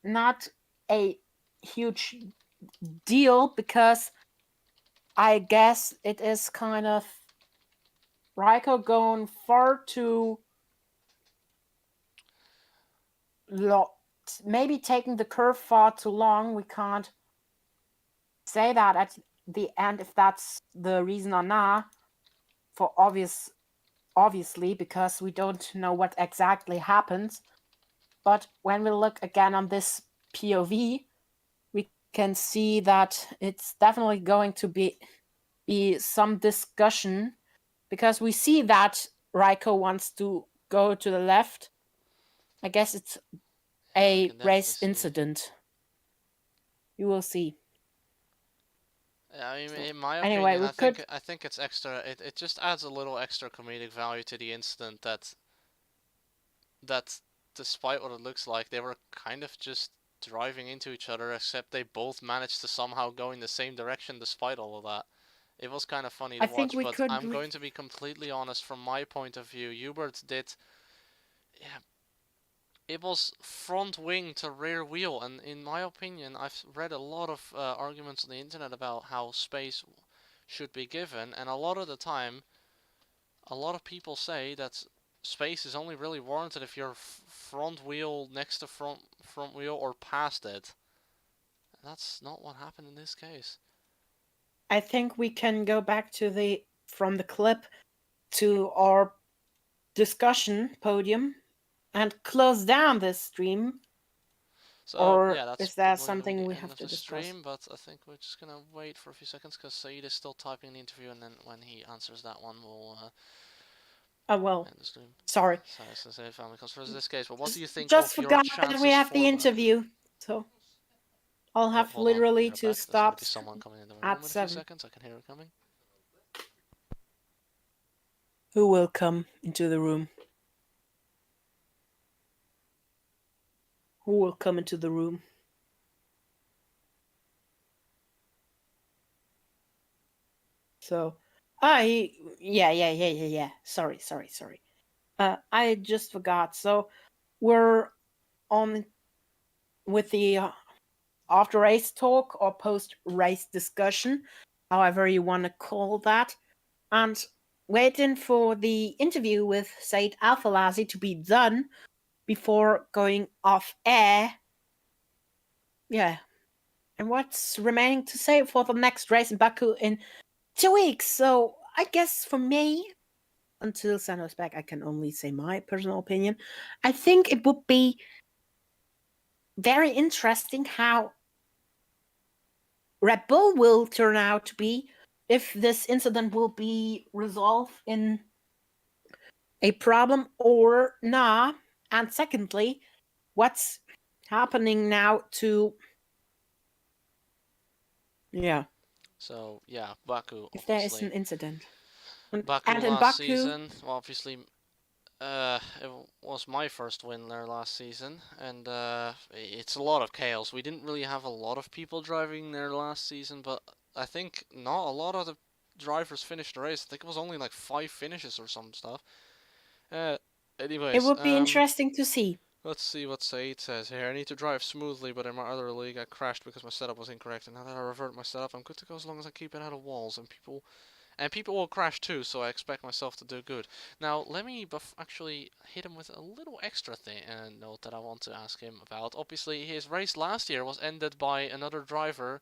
not a huge deal, because I guess it is kind of Raiko going far too maybe taking the curve far too long. We can't say that at the end if that's the reason or not, for obviously, because we don't know what exactly happens. But when we look again on this POV, we can see that it's definitely going to be some discussion, because we see that Raiko wants to go to the left. I guess it's a race incident. You will see. Yeah, I mean, in my Anyway, opinion, I think it's extra. It just adds a little extra comedic value to the incident that despite what it looks like, they were kind of just driving into each other, except they both managed to somehow go in the same direction despite all of that. It was kind of funny to watch, but I'm going to be completely honest. From my point of view, Hubert did... Yeah, it was front wing to rear wheel, and in my opinion, I've read a lot of arguments on the internet about how space should be given, and a lot of the time, a lot of people say that space is only really warranted if you're front wheel next to front wheel or past it. And that's not what happened in this case. I think we can go back to from the clip to our discussion podium and close down this stream. So, or yeah, that's is there something we have to discuss? Stream, but I think we're just gonna wait for a few seconds because Said is still typing the interview, and then when he answers that one, we'll oh well, end the stream. Sorry. So say family comes first in this case. But what do you think just of your forgot chances that we have the that? interview, so I'll have literally to stop someone coming in the room at in a 7. few seconds. I can hear it coming. Who will come into the room? Who will come into the room? So, yeah. Sorry. I just forgot. So, we're on with the after race talk or post race discussion, however you want to call that, and waiting for the interview with Said Al-Falazi to be done before going off air. Yeah. And what's remaining to say for the next race in Baku in 2 weeks? So I guess for me, until Szandor's back, I can only say my personal opinion. I think it would be very interesting how Red Bull will turn out to be, if this incident will be resolved in a problem or not. And secondly, what's happening now to... Yeah. So, yeah, Baku, if there is an incident. Baku and in last Baku, season, well, obviously, It was my first win there last season, and it's a lot of chaos. We didn't really have a lot of people driving there last season, but I think not a lot of the drivers finished the race. I think it was only like 5 finishes or some stuff. Anyways, It would be interesting to see. let's see what Said says here. I need to drive smoothly, but in my other league I crashed because my setup was incorrect, and now that I revert my setup, I'm good to go as long as I keep it out of walls, and people will crash too, so I expect myself to do good. Now, let me actually hit him with a little extra note that I want to ask him about. Obviously, his race last year was ended by another driver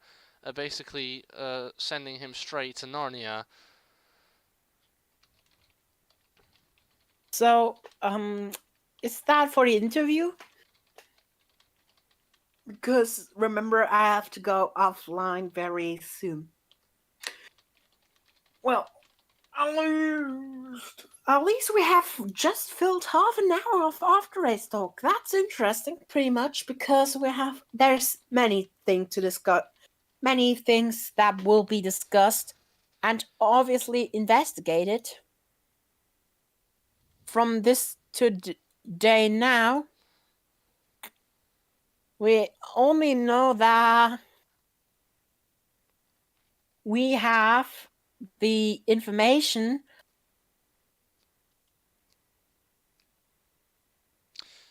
basically sending him straight to Narnia. So, is that for the interview? Because remember, I have to go offline very soon. Well, at least we have just filled half an hour of after race talk. That's interesting, pretty much, because there's many things to discuss, many things that will be discussed and obviously investigated from this to day now. We only know that we have the information.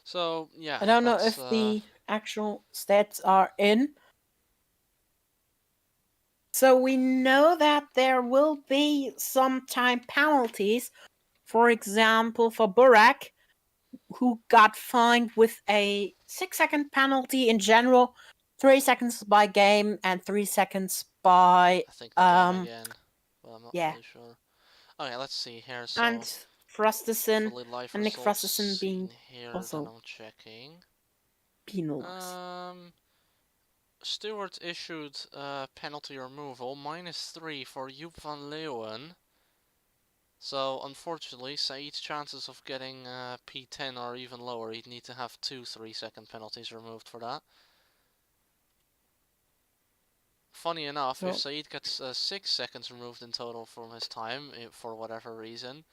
So, yeah. I don't know if the actual stats are in. So we know that there will be some time penalties. For example, for Burak, who got fined with a 6-second penalty in general, 3 seconds by game, and 3 seconds by I think the game again, but I'm not yeah. really sure. Okay, let's see here. So, And Frosterson fully live and Nick results Frosterson being seen here also that I'm checking. penalized. Stewart issued penalty removal, -3 for Joep van Leeuwen. So, unfortunately, Said's chances of getting P10 are even lower. He'd need to have 2 3-second penalties removed for that. Funny enough, if Said gets 6 seconds removed in total from his time, for whatever reason,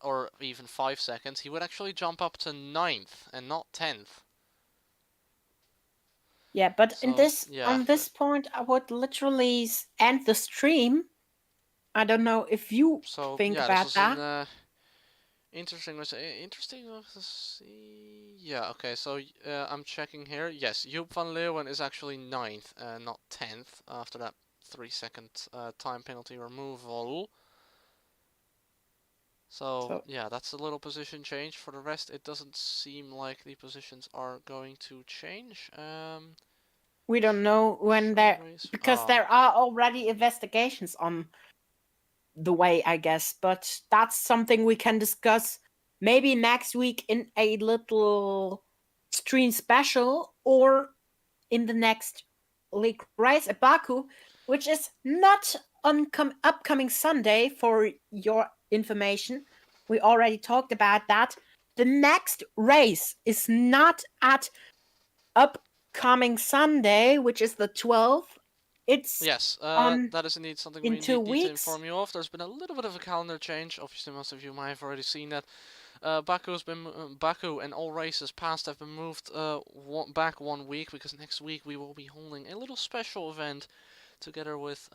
or even 5 seconds, he would actually jump up to 9th and not 10th. Yeah, but So, on this point, I would literally end the stream. I don't know if you think about that. Interesting. Yeah. Okay. So I'm checking here. Yes, Joep van Leeuwen is actually 9th, not 10th, after that 3-second time penalty removal. So yeah, that's a little position change. For the rest, it doesn't seem like the positions are going to change. We don't know when because there are already investigations on the way, I guess, but that's something we can discuss maybe next week in a little stream special or in the next league race at Baku, which is not on upcoming Sunday. For your information, we already talked about that. The next race is not at upcoming Sunday, which is the 12th. It's that is indeed something we need to inform you of. There's been a little bit of a calendar change. Obviously, most of you might have already seen that. Baku and all races past have been moved back 1 week, because next week we will be holding a little special event together with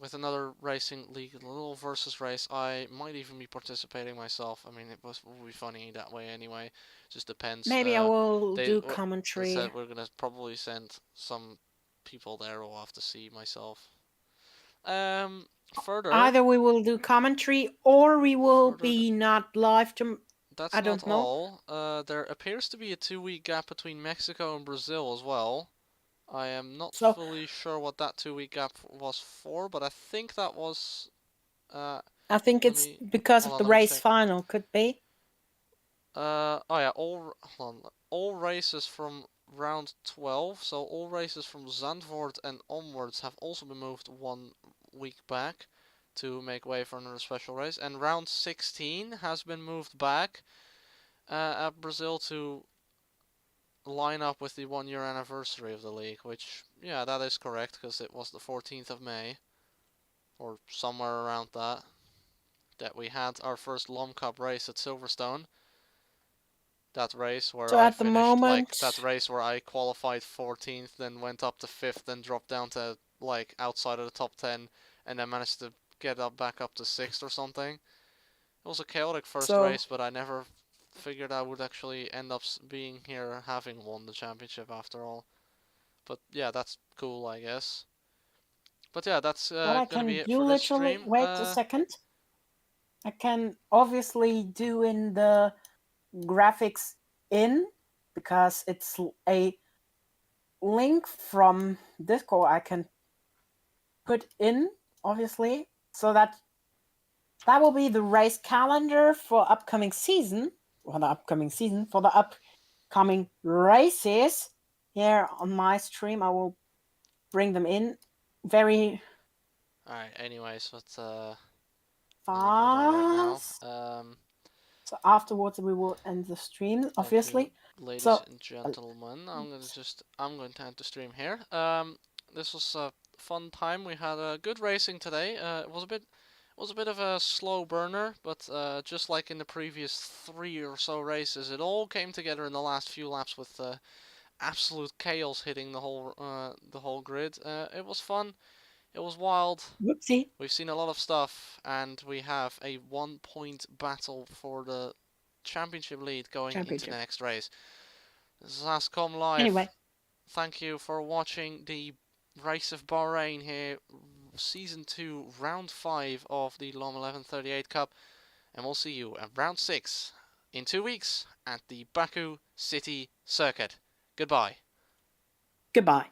with another racing league, a little versus race. I might even be participating myself. I mean, will be funny that way anyway. Just depends. Maybe I will do commentary. We're gonna probably send some people there. We'll have to see myself. Further, either we will do commentary or we will be not live to. That's I don't know. all. There appears to be a 2-week gap between Mexico and Brazil as well. I am not fully sure what that 2-week gap was for, but I think that was. I think it's because of the race final. Could be. Oh yeah, all races from round 12, so all races from Zandvoort and onwards have also been moved 1 week back to make way for another special race, and round 16 has been moved back at Brazil to line up with the 1-year anniversary of the league, which, yeah, that is correct, because it was the 14th of May or somewhere around that we had our first Lom Cup race at Silverstone. That race where So I at the finished moment, that race where I qualified 14th, then went up to 5th, then dropped down to like outside of the top 10, and then managed to get back up to 6th or something. It was a chaotic first So- race, but I never figured I would actually end up being here having won the championship after all. But yeah, that's cool, I guess. But yeah, that's what I gonna can be it do for this literally, stream. wait a second. I can obviously do in the graphics in, because it's a link from Discord I can put in, obviously, so that will be the race calendar for upcoming season, for the upcoming races. Here on my stream, I will bring them in very Alright, anyways, let's we'll do fast. that right now. So afterwards we will end the stream, Thank obviously. you, ladies So and gentlemen. I'm going to end the stream here. This was a fun time. We had a good racing today. It was a bit of a slow burner, but just like in the previous 3 or so races, it all came together in the last few laps with absolute chaos hitting the whole grid. It was fun. It was wild. whoopsie. We've seen a lot of stuff, and we have a 1-point battle for the championship lead going into the next race. This is AZcom Live. Anyway, Thank you for watching the race of Bahrain here, Season 2, Round 5 of the Lom1138 Cup, and we'll see you at Round 6 in 2 weeks at the Baku City Circuit. Goodbye. goodbye.